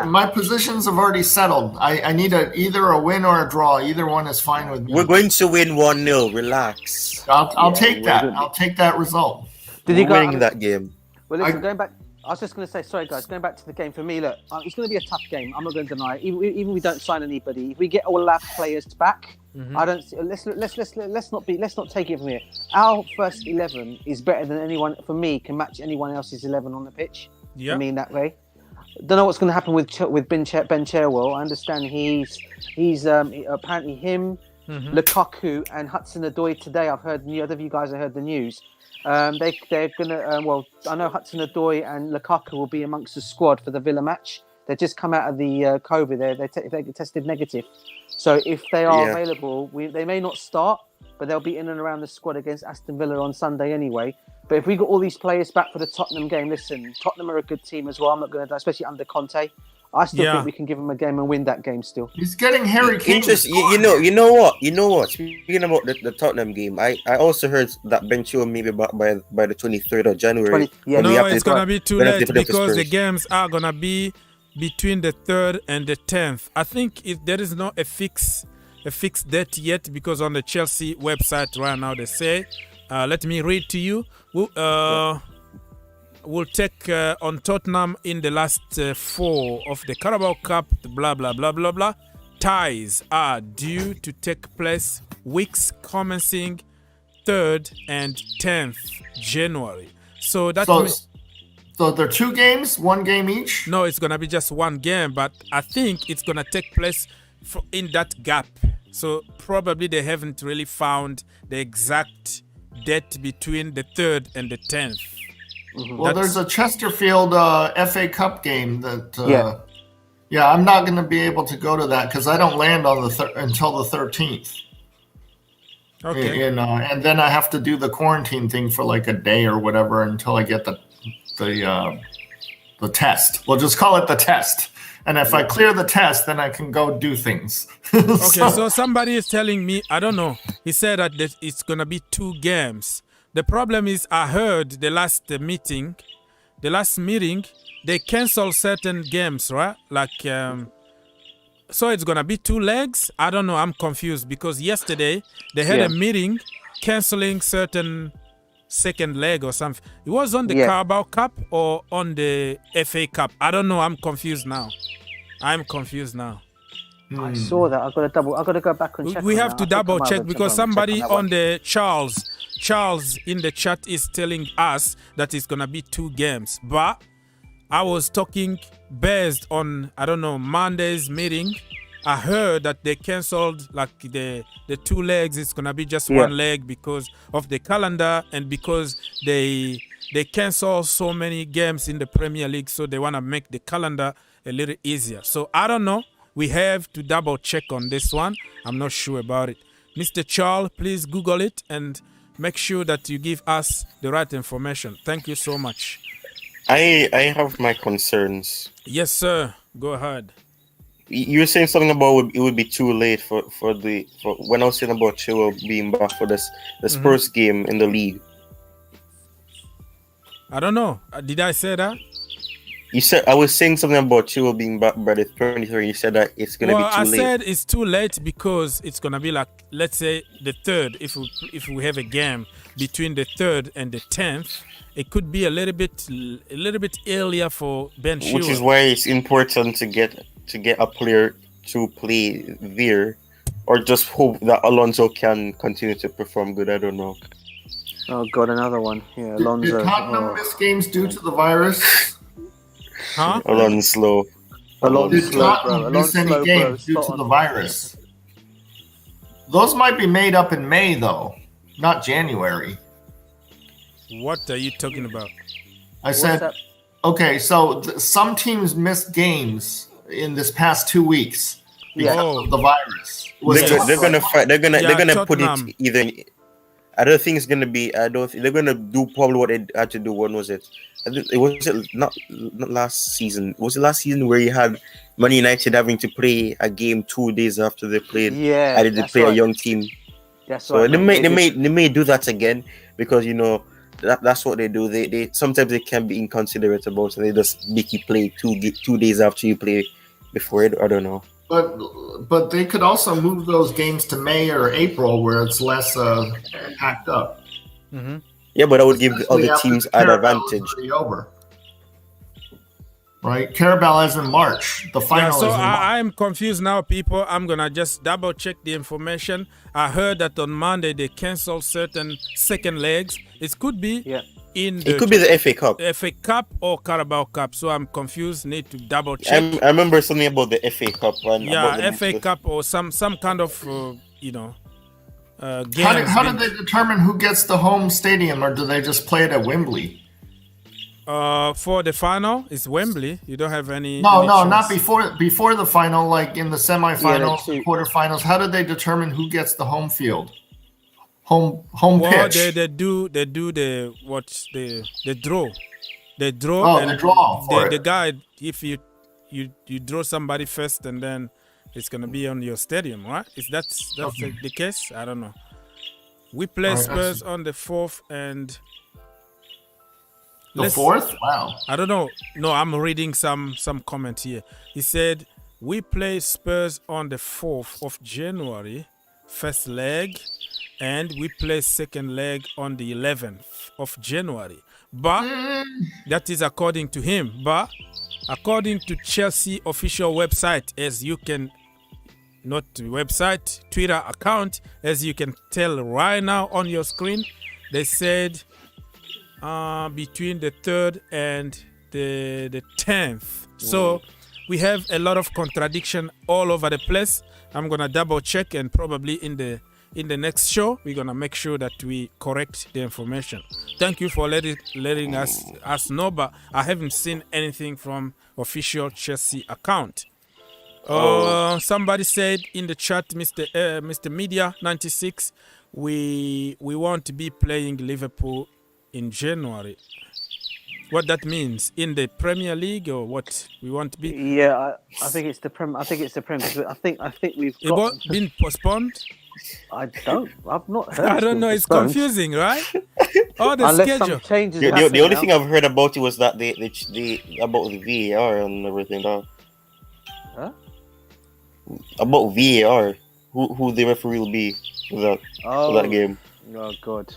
My positions have already settled. I need either a win or a draw. Either one is fine with me. We're going to win 1-0. Relax. I'll take that. I'll take that result. Did you go winning that game? Well, listen, going back. I was just going to say, sorry guys, going back to the game for me. Look, it's going to be a tough game. I'm not going to deny it. Even if we don't sign anybody, if we get all our players back, I don't. Let's not take it from here. Our first 11 is better than anyone. For me, can match anyone else's 11 on the pitch. Yeah. I mean that way. Don't know what's going to happen with Ben Chilwell. I understand he's apparently him, Lukaku, and Hudson-Odoi today. I've heard. I don't know if you guys have heard the news. They're gonna. I know Hudson-Odoi and Lukaku will be amongst the squad for the Villa match. They just come out of the COVID. They tested negative. So if they are available, they may not start, but they'll be in and around the squad against Aston Villa on Sunday anyway. But if we got all these players back for the Tottenham game, listen, Tottenham are a good team as well. I'm not going to, especially under Conte. I still think we can give them a game and win that game still. He's getting Harry Kane. You know what? Speaking about the Tottenham game, I also heard that Ben Chilwell maybe by the 23rd of January. No, it's going to be too late because the games are going to be between the 3rd and the 10th. I think there is not a fixed date yet, because on the Chelsea website right now they say, let me read to you. We'll take on Tottenham in the last 4 of the Carabao Cup, blah, blah, blah, blah, blah. Ties are due to take place weeks commencing 3rd and 10th January. So that means... So there are 2 games, 1 game each? No, it's going to be just 1 game, but I think it's going to take place in that gap. So probably they haven't really found the exact date between the 3rd and the 10th. Well, there's a Chesterfield FA Cup game that... Yeah, I'm not going to be able to go to that because I don't land on until the 13th. Okay. And then I have to do the quarantine thing for like a day or whatever until I get the test. We'll just call it the test. And if I clear the test, then I can go do things. Okay, so somebody is telling me, I don't know. He said that it's going to be 2 games. The problem is I heard the last meeting, they cancel certain games, right? Like, so it's going to be 2 legs? I don't know. I'm confused because yesterday they had a meeting canceling certain second leg or something. It was on the Carabao Cup or on the FA Cup. I don't know. I'm confused now. I saw that. I've got to go back and check. We have to double check because somebody on the Charles in the chat is telling us that it's going to be 2 games. But I was talking based on, I don't know, Monday's meeting. I heard that they canceled like the 2 legs. It's going to be just 1 leg because of the calendar and because they cancel so many games in the Premier League. So they want to make the calendar a little easier. So I don't know. We have to double check on this one. I'm not sure about it. Mr. Charles, please Google it and make sure that you give us the right information. Thank you so much. I have my concerns. Yes, sir. Go ahead. You were saying something about it would be too late for when I was saying about Chilwell being back for the Spurs game in the league. I don't know. Did I say that? You said I was saying something about Chilwell being back by the 23rd. You said that it's gonna be too late. I said it's too late because it's gonna be like, let's say the 3rd. If we have a game between the 3rd and the 10th, it could be a little bit earlier for Ben Chilwell. Which is why it's important to get a player to play there, or just hope that Alonso can continue to perform good. I don't know. Oh God, another one. Yeah, Alonso. Did Tottenham miss games due to the virus? Huh? Alonso. Did Tottenham miss any games due to the virus? Those might be made up in May, though, not January. What are you talking about? I said, okay, so some teams missed games in this past 2 weeks because of the virus. They're gonna fight. They're gonna put Tottenham. it either. I don't think it's gonna be. I don't. They're gonna do probably what they had to do. When was it? It was not last season. Was it last season where you had Man United having to play a game 2 days after they played? Yeah, and they play a young team. That's so right. They may do that again because that's what they do. They sometimes they can be inconsiderate about it. They just make you play 2 days after you play before it. I don't know. But they could also move those games to May or April where it's less packed up. Mm-hmm. Yeah, but I would give the other teams an advantage. Over. Right? Carabao is in March. The final is in March. I'm confused now, people. I'm going to just double check the information. I heard that on Monday they canceled certain second legs. It could be it could be the FA Cup. FA Cup or Carabao Cup. So I'm confused. Need to double check. I remember something about the FA Cup. FA Cup or some kind of, games. How do they determine who gets the home stadium, or do they just play it at Wembley? For the final, it's Wembley. You don't have any. No, chance. not before the final. Like in the semifinals, quarterfinals. How do they determine who gets the home field, home pitch? They do the draw. They draw. Oh, they draw for it. The guy, if you draw somebody first, and then it's gonna be on your stadium, right? Is that's the case? I don't know. We play Spurs on the 4th and The fourth? Wow. I don't know. No, I'm reading some comment here. He said, we play Spurs on the 4th of January, first leg, and we play second leg on the 11th of January. But that is according to him. But according to Chelsea official website, as you can, not website, Twitter account, as you can tell right now on your screen, they said between the 3rd and the 10th. So we have a lot of contradiction all over the place. I'm gonna double check, and probably in the next show we're gonna make sure that we correct the information. Thank you for letting us know, but I haven't seen anything from official Chelsea account. Somebody said in the chat, Mr. Media 96, we want to be playing Liverpool in January. What that means in the Premier League, or what we want to be? Yeah, I think it's the Prem. I think it's the Prem. I think we've got. It been postponed. I've not heard. I don't know. It's confusing, right? Oh, the Unless schedule. some changes. The only thing I've heard about it was that the about the VAR and everything. Huh? About VAR, who the referee will be for that game. Oh God.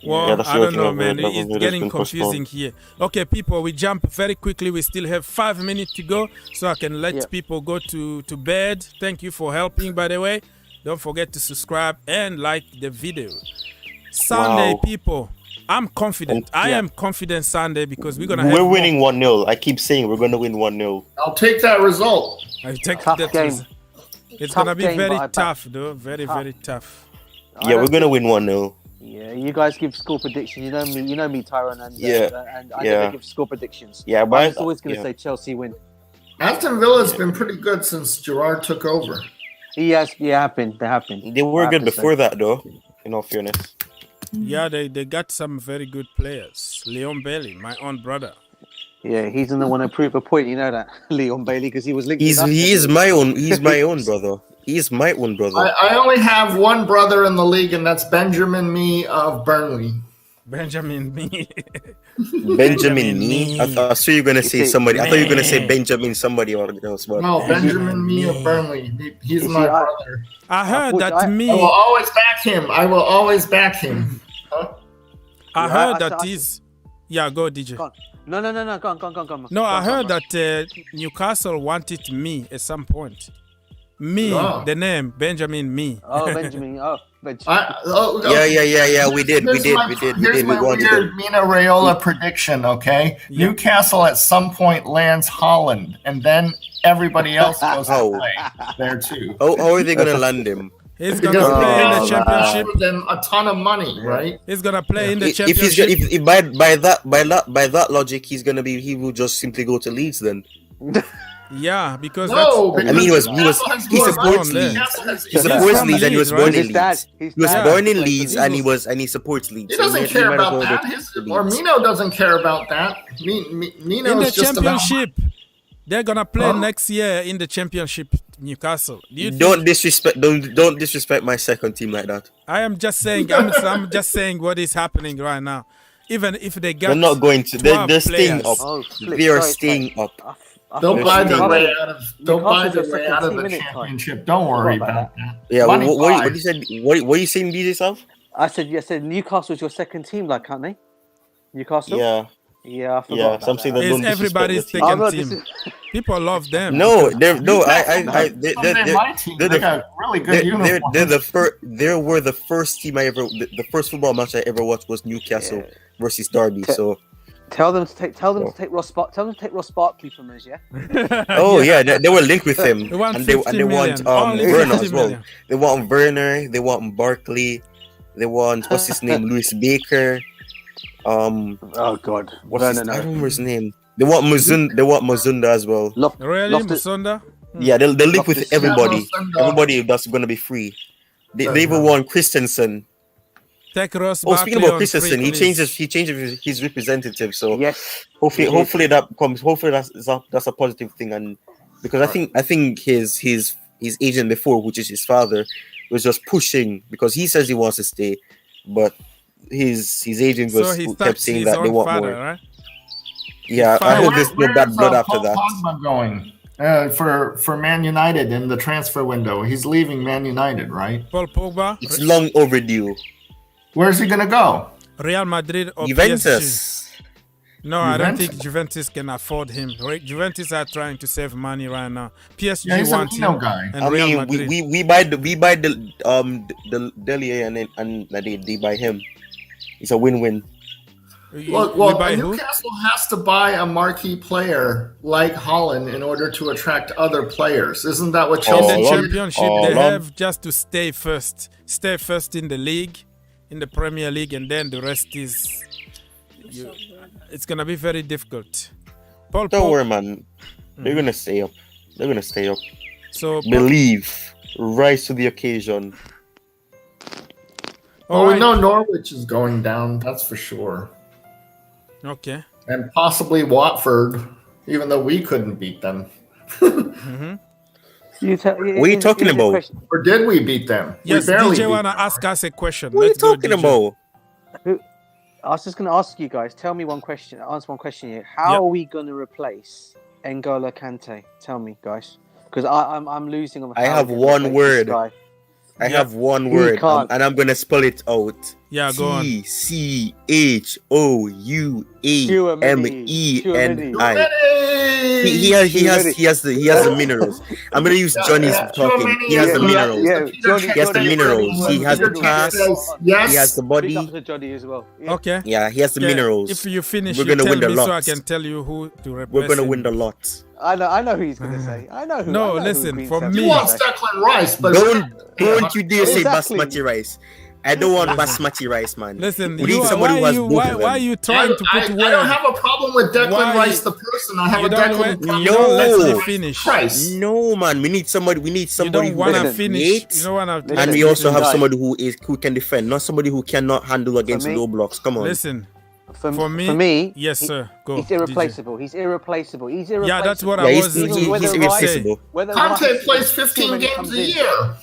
Well, Yeah, I don't know, man. It's It's getting confusing here. Okay, people, we jump very quickly. We still have 5 minutes to go, so I can let people go to bed. Thank you for helping, by the way. Don't forget to subscribe and like the video. Sunday, people, I'm confident. I am confident Sunday, because we're We're winning 1-0. I keep saying we're going to win 1-0. I'll take that result. I take Tough that. game. It's Tough going to be game, very but tough, though. Very, very tough. Yeah, we're going to win 1-0. Yeah, you guys give score predictions. You know me, Tyrone, and I never give score predictions. Yeah, but I'm just always going to say Chelsea win. Aston Villa's been pretty good since Gerrard took over. They have been. They were good before that, though, in all fairness. Yeah, they got some very good players. Leon Bailey, my own brother. Yeah, he's the one to prove a point. You know that, Leon Bailey, because he was linked. He's my own brother. He's my own brother. I only have one brother in the league, and that's Benjamin Me of Burnley. Benjamin Me. Benjamin Me? I thought you were going to say somebody. I thought you were going to say Benjamin somebody else. But No, Benjamin Me of Burnley. He's my brother. I heard that me. I will always back him. Huh? I heard that he's. Yeah, go, DJ. Go on. No. Go on. No, I heard that Newcastle wanted me at some point. Me, the name Benjamin Me. Oh, Benjamin. Yeah. We did. We wanted weird Mina Raiola prediction. Okay, Newcastle at some point lands Holland, and then everybody else goes to play there too. How are they going to land him? He's gonna play in the championship. Give them a ton of money, right? He's gonna play in the championship. If by that logic, he will just simply go to Leeds then. Yeah, because he supports Leeds. He supports Leeds, and he was born in Leeds. He was born in Leeds, and he supports Leeds. He doesn't care about that. Or Mino doesn't care about that. Mino in the is just championship. They're gonna play next year in the championship, Newcastle. Don't disrespect my second team like that. I am just saying. I'm just saying what is happening right now. Even if they got, they're not going to. They're staying up. They are staying up. They'll buy their way out of the championship. Don't worry about that. Yeah. What you said? What are you saying, DJ South? I said Newcastle's your second team, like, can't they? Newcastle. Yeah, I forgot. Something that don't everybody's second team. People love them. No, they're my team. They got really good uniforms. They were the first team the first football match I ever watched was Newcastle versus Derby. So tell them to take Ross Barkley from us, yeah. They were linked with him, and they want Werner as well. They want Werner. They want Barkley. They want what's his name, Lewis Baker. Oh God, I don't remember his name. They want Mazunda as well. Really, Mazunda? Yeah, they'll link with everybody. Everybody that's gonna be free. They even want Christensen. Speaking about Christensen, he changes his representative. So yes, hopefully that comes. Hopefully that's a positive thing. And because I think his agent before, which is his father, was just pushing because he says he wants to stay, but his agent kept saying that they want more. Right? Yeah, I hope there's no bad blood after Paul that. Pogba going for Man United in the transfer window? He's leaving Man United, right? Paul Pogba, It's long overdue. Where's he gonna go? Real Madrid or PSG? Juventus. No, I don't Juventus? think Juventus can afford him. Juventus are trying to save money right now. PSG Yeah, he's a wants Mino him, guy. and I Real mean, Madrid. we buy the Delia and they buy him. It's a win-win. We Well, buy who? Newcastle has to buy a marquee player like Holland in order to attract other players. Isn't that what In Chelsea the did? championship, they Holland. have just to stay first in the league, in the Premier League, and then the rest is. It's gonna be very difficult. Paul Don't Pogba. worry, man. They're gonna stay up. They're gonna stay up. So, Believe. Rise to the occasion. Well, all we right. know Norwich is going down, that's for sure. Okay. And possibly Watford, even though we couldn't beat them. What are you talking about? Or did we beat them? Yes, we barely DJ beat wanna them. ask us a question. What are you Let's go, talking DJ. about? I was just going to ask you guys. Tell me one question. Answer one question here. How Yep. are we going to replace N'Golo Kante? Tell me, guys, because I'm losing on. I how have we can one replace word. this guy. I have one He word, can't. and I'm gonna spell it out. Yeah, go on. TCHOUAMENI. He has the minerals. I'm gonna use Johnny's talking. He has the minerals. He has the minerals. He has the pass. Yes. He has the Big body. up to Johnny as well. Yeah. Okay. Yeah, he has the Okay, minerals. If you finish, We're you gonna tell win the me so I lot. can tell you who to replace. We're gonna him. win the lot. I know who he's going to say. I know who. No, I know who listen, Queen's for have me- He to wants say. Declan Rice, but Don't you dare say Exactly. basmati rice. I don't want basmati rice, man. Listen, we you need are, somebody why, who has you, both why, of why are them. you trying to put I don't words? have a problem with Declan Why- Rice, the person. I have You a don't, Declan you Rice. don't let me No. finish. Price. No, man. We need somebody. We need You somebody don't who want to can finish. create, You don't want to. Listen, and we also have guys. somebody who can defend, not somebody who cannot handle against me- low blocks. Come on. Listen, For for me, me, yes, he- sir. Go. he's DJ. irreplaceable. He's irreplaceable. He's irreplaceable. Yeah, that's what Yeah, I he's, was. he's, Even he's whether Rice- irreplaceable. Whether Conte Rice- plays too 15 many games comes a in. year.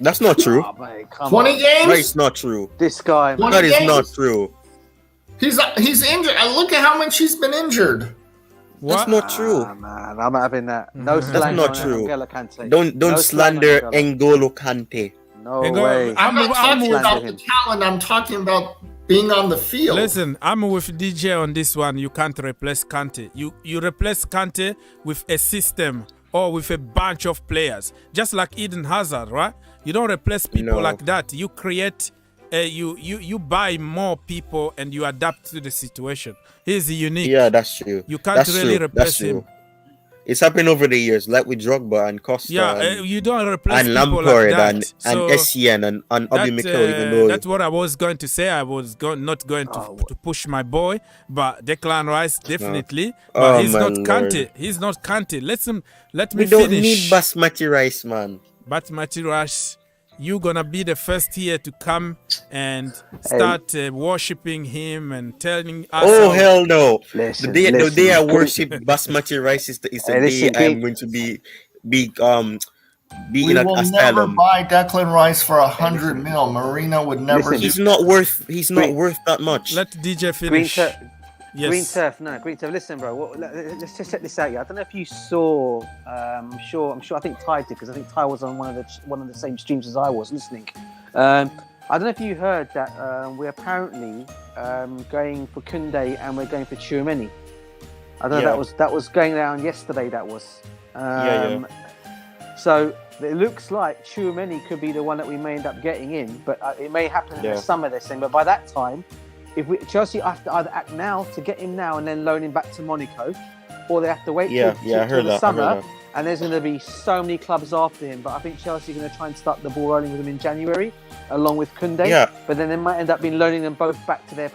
That's not true. Oh, mate, come 20 on. games? That is not true. This guy, man. That is games? not true. He's injured. Look at how much he's been injured. What? That's not true. Ah, man, I'm having that. No slander not on true. N'Golo Kante. Don't No slander N'Golo. N'Golo Kante. No N'Golo- way. I'm not talking with- about the talent. I'm talking about being on the field. Listen, I'm with DJ on this one. You can't replace Kante. You replace Kante with a system or with a bunch of players, just like Eden Hazard, right? You don't replace people No. like that. You create, you buy more people and you adapt to the situation. He's unique. Yeah, that's true. You can't That's really true. replace That's true. him. It's happened over the years, like with Drogba and Costa Yeah, and, you don't replace and people Lampard like that. and So Essien and Obi that, Mikel, even though that's what I was going to say. I was not going to push my boy, but Declan Rice definitely. But Oh, he's my not Lord. Kante. He's not Kante. Let me we don't finish. need basmati rice, man. But Rice, you're gonna be the first here to come and start worshiping him and telling us. Oh how- hell no! Listen, the day I listen. worship basmati rice is the Hey, day listen, I'm Pete. going to be we in an will never asylum. buy Declan Rice for 100 mil. Marina would never Listen. do. He's not worth that much. Let DJ Green finish. turf. Yes. Green turf. No, green turf. Listen, bro. Let's just check this out. Yeah, I don't know if you saw. I'm sure. I think Ty did because I think Ty was on one of the same streams as I was listening. I don't know if you heard that we're apparently going for Koundé and we're going for Tchouaméni. I don't know. Yeah. That was going down yesterday. That was. Yeah. So it looks like Tchouaméni could be the one that we may end up getting in, but it may happen in the summer. They're saying, but by that time, Chelsea have to either act now to get him now and then loan him back to Monaco, or they have to wait I till heard the that. summer. And there's going to be so many clubs after him. But I think Chelsea are going to try and start the ball rolling with him in January, along with Koundé. Yeah. But then they might end up being loaning them both back to their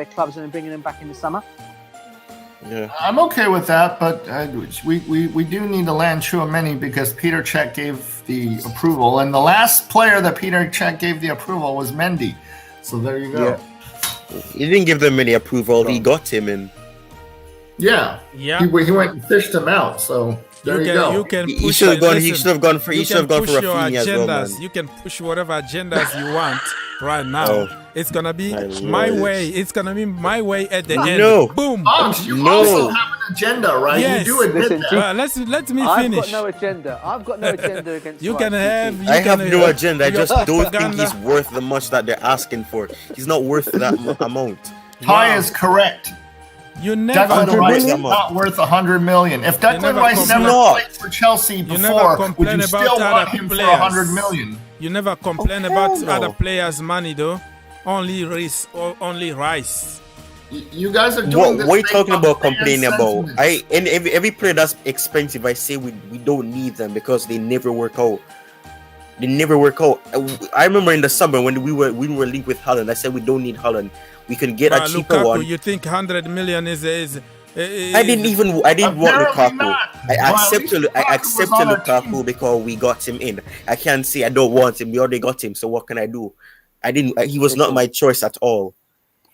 clubs and then bringing them back in the summer. Yeah. I'm okay with that, but we do need to land Tchouaméni because Peter Cech gave the approval, and the last player that Peter Cech gave the approval was Mendy. So there you go. He didn't give them any approval. He got him in. Yeah. Yeah. He went and fished him out. So there you go. You can He push should have gone. listen, He should have gone for. He you should have can gone for push your Rafinha as well, agendas. man. You can push whatever agendas you want, right now. Oh. It's gonna be My my Lord. way. It's gonna be my way at the end. No. Boom. Bongs, you No. also have an agenda, right? Yes. You do admit Listen, that. Let me I've finish. got no agenda. I've got no agenda against You Rice, can have. GT. You I have can no agenda. I your just don't think propaganda. he's worth the much that they're asking for. He's not worth that amount. Ty Wow. is correct. You never. Declan know Rice is million? not worth 100 million. If Declan never Rice complain. never Not. played for Chelsea never before, would complain you about still other want him for players. 100 million? You never complain Oh, about hell no. other players' money though. Only Rice. Only Rice. You guys are doing this. What are you based talking on about fan complaining about? sentiment. And every player that's expensive, I say we don't need them because they never work out. They never work out. I remember in the summer when we were linked with Holland, I said we don't need Holland. We can get a cheaper Lukaku, one. you think 100 million is I didn't want Apparently Lukaku. not. I Well, at accepted least Lukaku was on our Lukaku team. because we got him in. I can't say I don't want him. We already got him. So what can I do? I didn't. He was not my choice at all.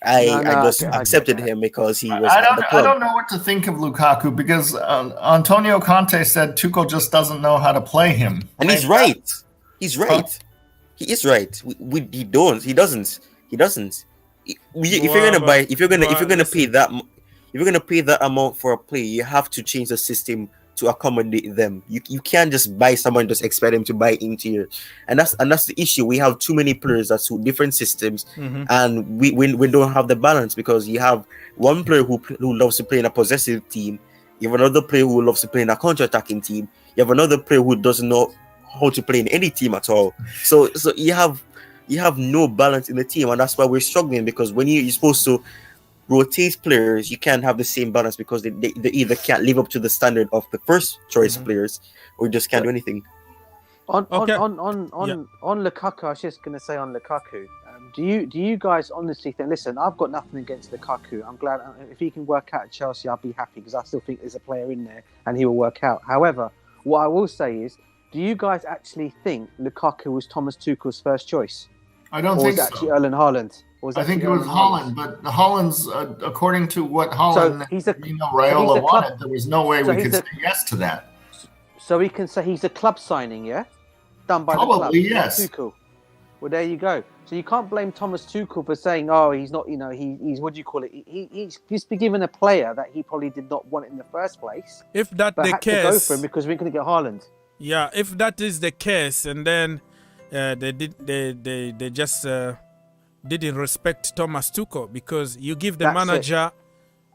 I just I get accepted that. him because he was I at the don't club. know what to think of Lukaku because Antonio Conte said Tuchel just doesn't know how to play him. And he's right. He's right. He is right. He doesn't. If you're gonna pay that amount for a player, you have to change the system to accommodate them. You can't just buy someone and just expect them to buy into you. And that's the issue. We have too many players that suit different systems, and we don't have the balance because you have one player who loves to play in a possessive team, you have another player who loves to play in a counter-attacking team, you have another player who doesn't know how to play in any team at all. So you have no balance in the team, and that's why we're struggling because when you're supposed to rotate players, you can't have the same balance because they either can't live up to the standard of the first choice players or just can't do anything. On Okay. on Lukaku, I was just going to say on Lukaku. Do you guys honestly think? Listen, I've got nothing against Lukaku. I'm glad if he can work out at Chelsea, I'll be happy because I still think there's a player in there and he will work out. However, what I will say is, do you guys actually think Lukaku was Thomas Tuchel's first choice, I don't or was think it actually so. Erling Haaland? Or was I think it actually was Erling Holland, but Holland's according to what Holland he's a- Raiola he's a club- wanted, there was no way so we he's could a- say yes to that. So we can say he's a club signing, yeah, done by Probably, the club. yes. Tuchel. Well, there you go. So you can't blame Thomas Tuchel for saying, "Oh, he's not." You know, he's what do you call it? He's been given a player that he probably did not want in the first place, If that but the had to go case, for him because we're going to get Haaland. yeah. If that is the case, and then they just didn't respect Thomas Tuchel because you give the That's manager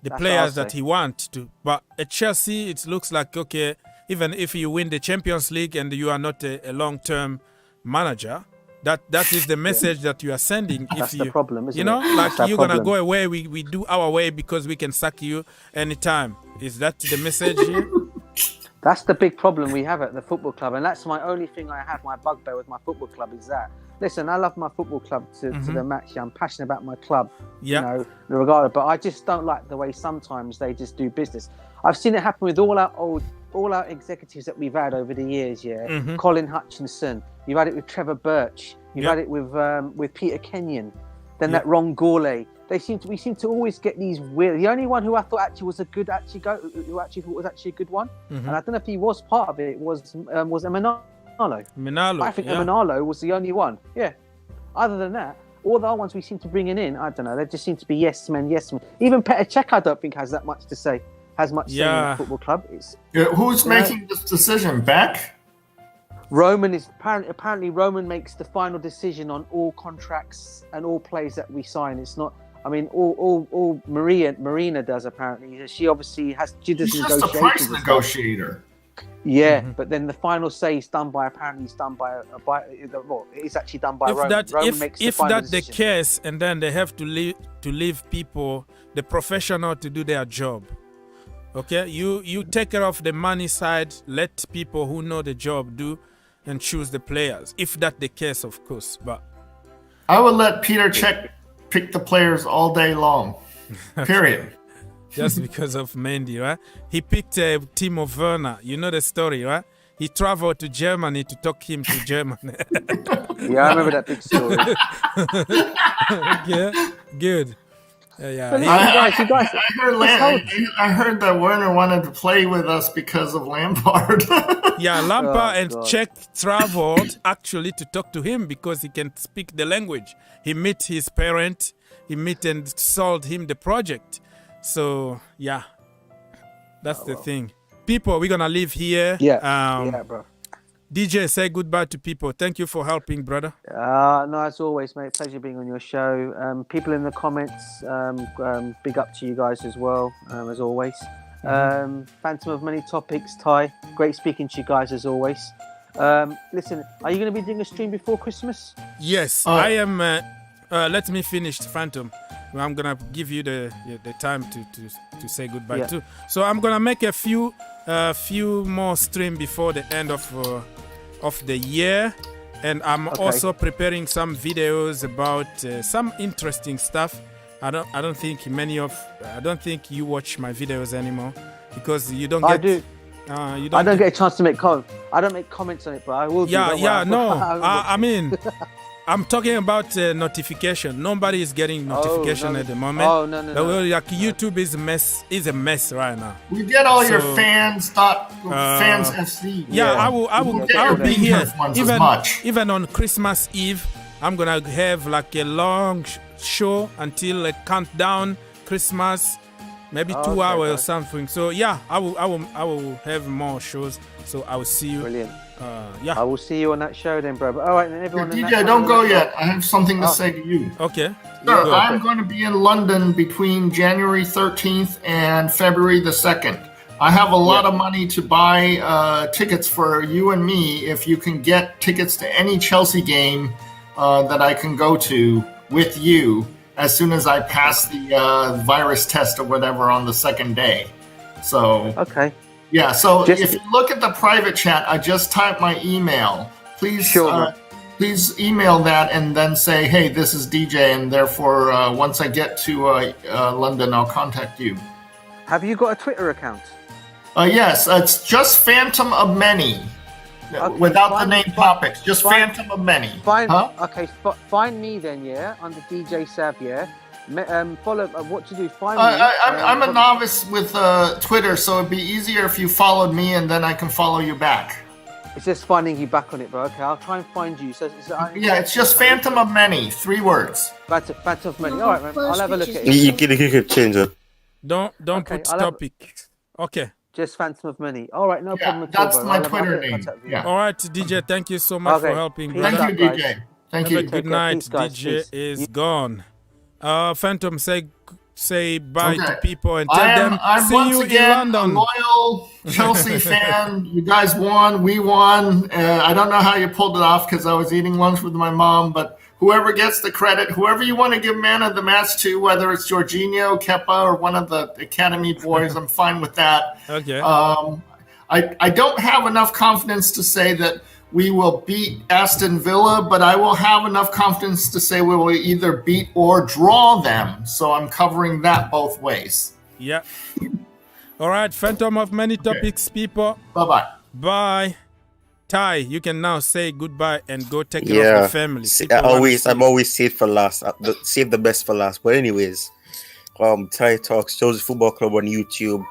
the That's players what I'll that say. he wants to. But at Chelsea, it looks like okay. Even if you win the Champions League and you are not a long-term manager, that is the message that you are sending. That's if the you, problem, isn't you know, it? like That's our you're gonna problem. go away. We do our way because we can sack you anytime. Is that the message here? That's the big problem we have at the football club, and that's my only thing I have. My bugbear with my football club is that. Listen, I love my football club to the max. I'm passionate about my club, Yeah. you know, regardless. But I just don't like the way sometimes they just do business. I've seen it happen with all our executives that we've had over the years. Yeah, Colin Hutchinson. You've had it with Trevor Birch. You've had it with Peter Kenyon. Then that Ron Gourlay. We seem to always get these weird. The only one who I thought actually was a good who actually thought was actually a good one, and I don't know if he was part of it, was Emanalo. Minalo. I think yeah. Emanalo was the only one. Yeah. Other than that, all the other ones we seem to bring in, I don't know. They just seem to be yes men. Even Petr Cech, I don't think has that much to say. Has much say in the football club. It's Who's making this decision? Beck? Roman is apparently Roman makes the final decision on all contracts and all players that we sign. It's not. I mean, all Marina does apparently. She obviously has. She does He's just a negotiations price and stuff. negotiator. Yeah, but then the final say is done by it's actually done by Roman. Roman makes if the final that's the decision. case, and then they have to leave people, the professional, to do their job. Okay, you take care of the money side. Let people who know the job do and choose the players. If that's the case, of course. But I would let Petr Cech pick the players all day long. Period. just because of Mendy, right? He picked Timo Werner. You know the story, right? He traveled to Germany to talk him to Germany. Yeah, I remember that big story. Yeah, good. Yeah. But listen, you guys. I heard that Werner wanted to play with us because of Lampard. Yeah, Lampard and God. Czech traveled actually to talk to him because he can speak the language. He met his parent, he met and sold him the project. So, yeah, that's the thing. People, we're going to leave here. Yeah, bro. DJ, say goodbye to people. Thank you for helping, brother. No, as always, mate. Pleasure being on your show. People in the comments, big up to you guys as well, as always. Phantom of Many Topics, Ty. Great speaking to you guys as always. Listen, are you going to be doing a stream before Christmas? Yes, I am. Let me finish, Phantom. I'm going to give you the time to say goodbye too. So I'm going to make a few more stream before the end of the year. And I'm also preparing some videos about some interesting stuff. I don't think you watch my videos anymore because you don't get. I do. I don't get a chance to make comments. I don't make comments on it, but I will. I mean, I'm talking about notification. Nobody is getting notification at the moment. Oh no. Like YouTube is a mess right now. We get all your fans FC. Yeah, I will be here even on Christmas Eve. I'm gonna have like a long show until a countdown Christmas, maybe 2 hours or something. So yeah, I will have more shows. So I will see you. Brilliant. Yeah, I will see you on that show then, bro. But all right, then everyone. DJ, don't go yet. I have something to say to you. Okay. Sir, I'm going to be in London between January 13th and February the 2nd. I have a lot of money to buy tickets for you and me if you can get tickets to any Chelsea game that I can go to with you as soon as I pass the virus test or whatever on the second day. So yeah, so if you look at the private chat, I just typed my email. Please please email that and then say, hey, this is DJ, and therefore once I get to London, I'll contact you. Have you got a Twitter account? Yes, it's just Phantom of Many. Without the name topics, just Phantom of Many. Find me then, under DJ Sav, follow what to do. Find me. I'm a novice with Twitter, so it'd be easier if you followed me and then I can follow you back. It's just finding you back on it, bro. Okay, I'll try and find you. It's just Phantom of Many, 3 words. Phantom of Many. All right, man. I'll have a look at it. You could change it. Don't put topic. Okay. Just Phantom of Many. All right, no problem at all. That's my I'll Twitter name. All right, DJ, thank you so much for helping. Thank you, DJ. Thank you. Good night. DJ is gone. Phantom, say bye to people and tell them see you in London. I'm a loyal Chelsea fan. You guys won. We won. I don't know how you pulled it off because I was eating lunch with my mom, but whoever gets the credit, whoever you want to give man of the match to, whether it's Jorginho, Kepa, or one of the academy boys, I'm fine with that. Okay. I don't have enough confidence to say that we will beat Aston Villa, but I will have enough confidence to say we will either beat or draw them. So I'm covering that both ways. Yeah. All right, Phantom of Many Topics, people. Bye-bye. Bye. Ty, you can now say goodbye and go take care of the family. I'm always saved for last. Save the best for last. But anyways, Ty Talks, Chelsea Football Club on YouTube.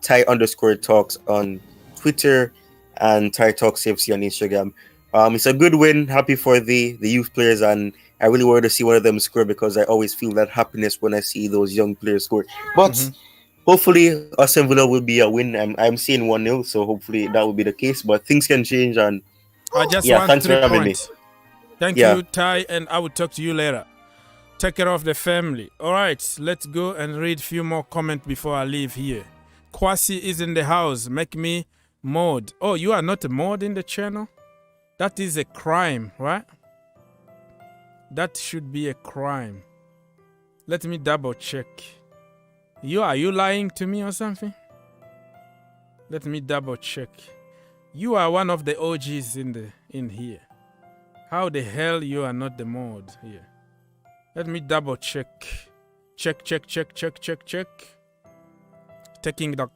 Ty_Talks on Twitter. And Ty Talks FC on Instagram. It's a good win. Happy for the youth players, and I really wanted to see one of them score because I always feel that happiness when I see those young players score. But hopefully, Aston Villa will be a win. I'm seeing 1-0, so hopefully that will be the case. But things can change. And I just want 3 points. Thank you, Ty, and I will talk to you later. Take care of the family. All right, let's go and read a few more comments before I leave here. Kwasi is in the house. Make me mod. Oh, you are not a mod in the channel? That is a crime, right? That should be a crime. Let me double check. Are you lying to me or something? Let me double check. You are one of the OGs in here. How the hell you are not the mod here? Let me double check. Check. Taking the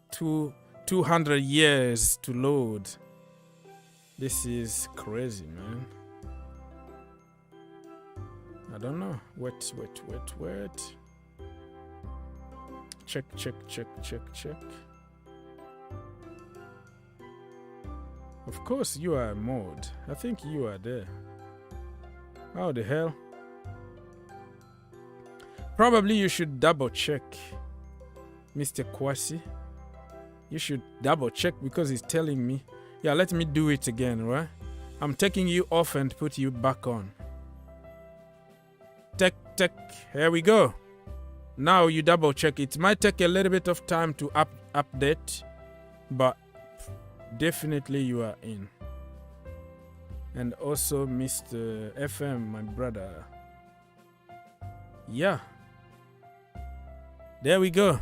200 years to load. This is crazy, man. I don't know. Wait. Check. Of course, you are mode. I think you are there. How the hell? Probably you should double check, Mr. Kwasi. You should double check because he's telling me. Yeah, let me do it again, right? I'm taking you off and put you back on. Tech. Here we go. Now you double check. It might take a little bit of time to update, but definitely you are in. And also Mr. FM, my brother. Yeah. There we go.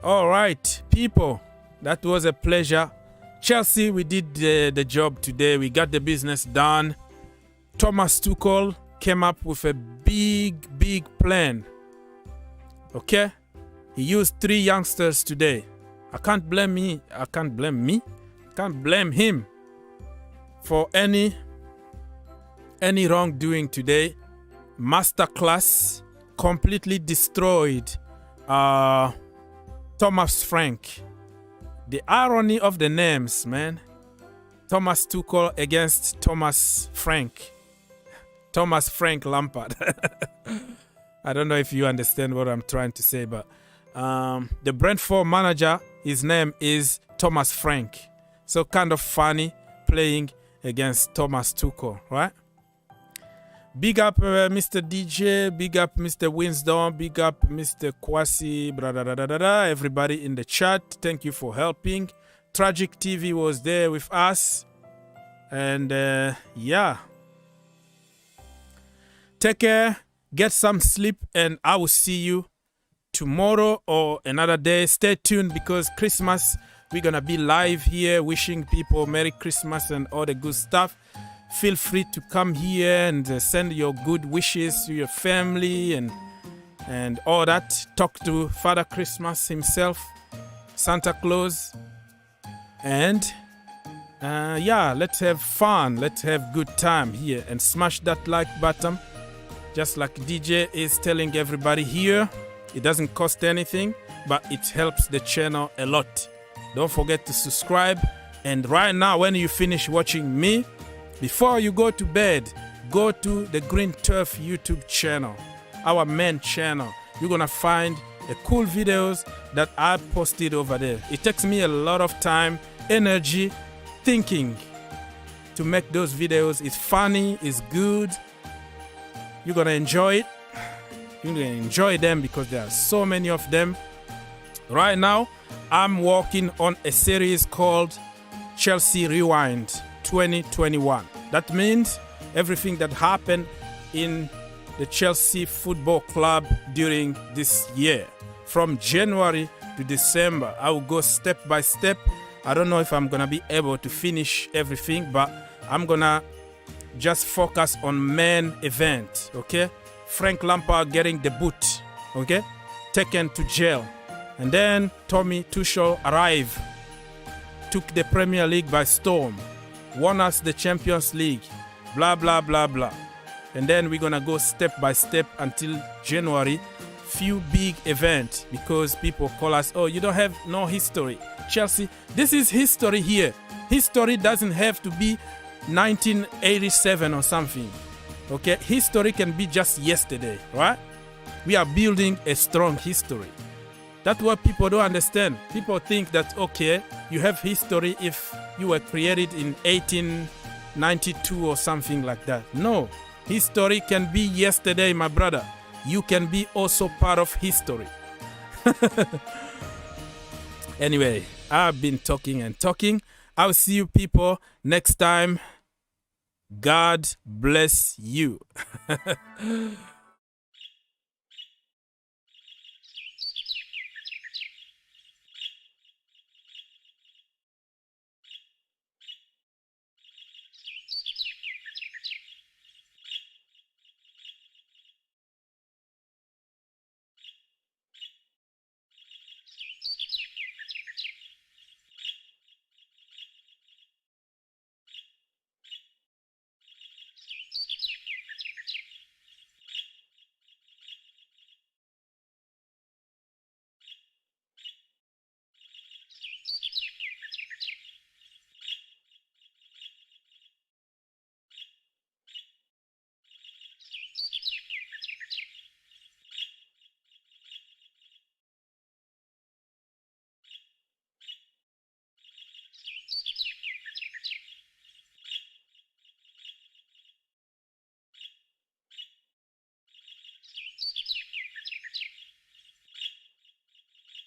All right, people. That was a pleasure. Chelsea, we did the job today. We got the business done. Thomas Tuchel came up with a big plan. Okay? He used 3 youngsters today. I can't blame him for any wrongdoing today. Masterclass completely destroyed Thomas Frank. The irony of the names, man. Thomas Tuchel against Thomas Frank. Thomas Frank Lampard. I don't know if you understand what I'm trying to say, but the Brentford manager, his name is Thomas Frank. So kind of funny playing against Thomas Tuchel, right? Big up Mr. DJ, big up Mr. Winston, big up Mr. Kwasi, everybody in the chat. Thank you for helping. Tragic TV was there with us. And yeah. Take care, get some sleep, and I will see you tomorrow or another day. Stay tuned because Christmas, we're going to be live here wishing people Merry Christmas and all the good stuff. Feel free to come here and send your good wishes to your family and all that. Talk to Father Christmas himself, Santa Claus. And yeah, let's have fun. Let's have good time here and smash that like button. Just like DJ is telling everybody here, it doesn't cost anything, but it helps the channel a lot. Don't forget to subscribe. And right now, when you finish watching me, before you go to bed, go to the Green Turf YouTube channel, our main channel. You're going to find the cool videos that I posted over there. It takes me a lot of time, energy, thinking to make those videos. It's funny, it's good. You're going to enjoy it. You're going to enjoy them because there are so many of them. Right now, I'm working on a series called Chelsea Rewind 2021. That means everything that happened in the Chelsea Football Club during this year. From January to December, I will go step by step. I don't know if I'm going to be able to finish everything, but I'm going to just focus on main event, okay? Frank Lampard getting the boot, okay? Taken to jail. And then Tommy Tuchel arrived, took the Premier League by storm, won us the Champions League, blah, blah, blah, blah. And then we're going to go step by step until January. Few big events because people call us, oh, you don't have no history. Chelsea, this is history here. History doesn't have to be 1987 or something. Okay, history can be just yesterday, right? We are building a strong history. That's what people don't understand. People think that, okay, you have history if you were created in 1892 or something like that. No, history can be yesterday, my brother. You can be also part of history. Anyway, I've been talking and talking. I'll see you people next time. God bless you.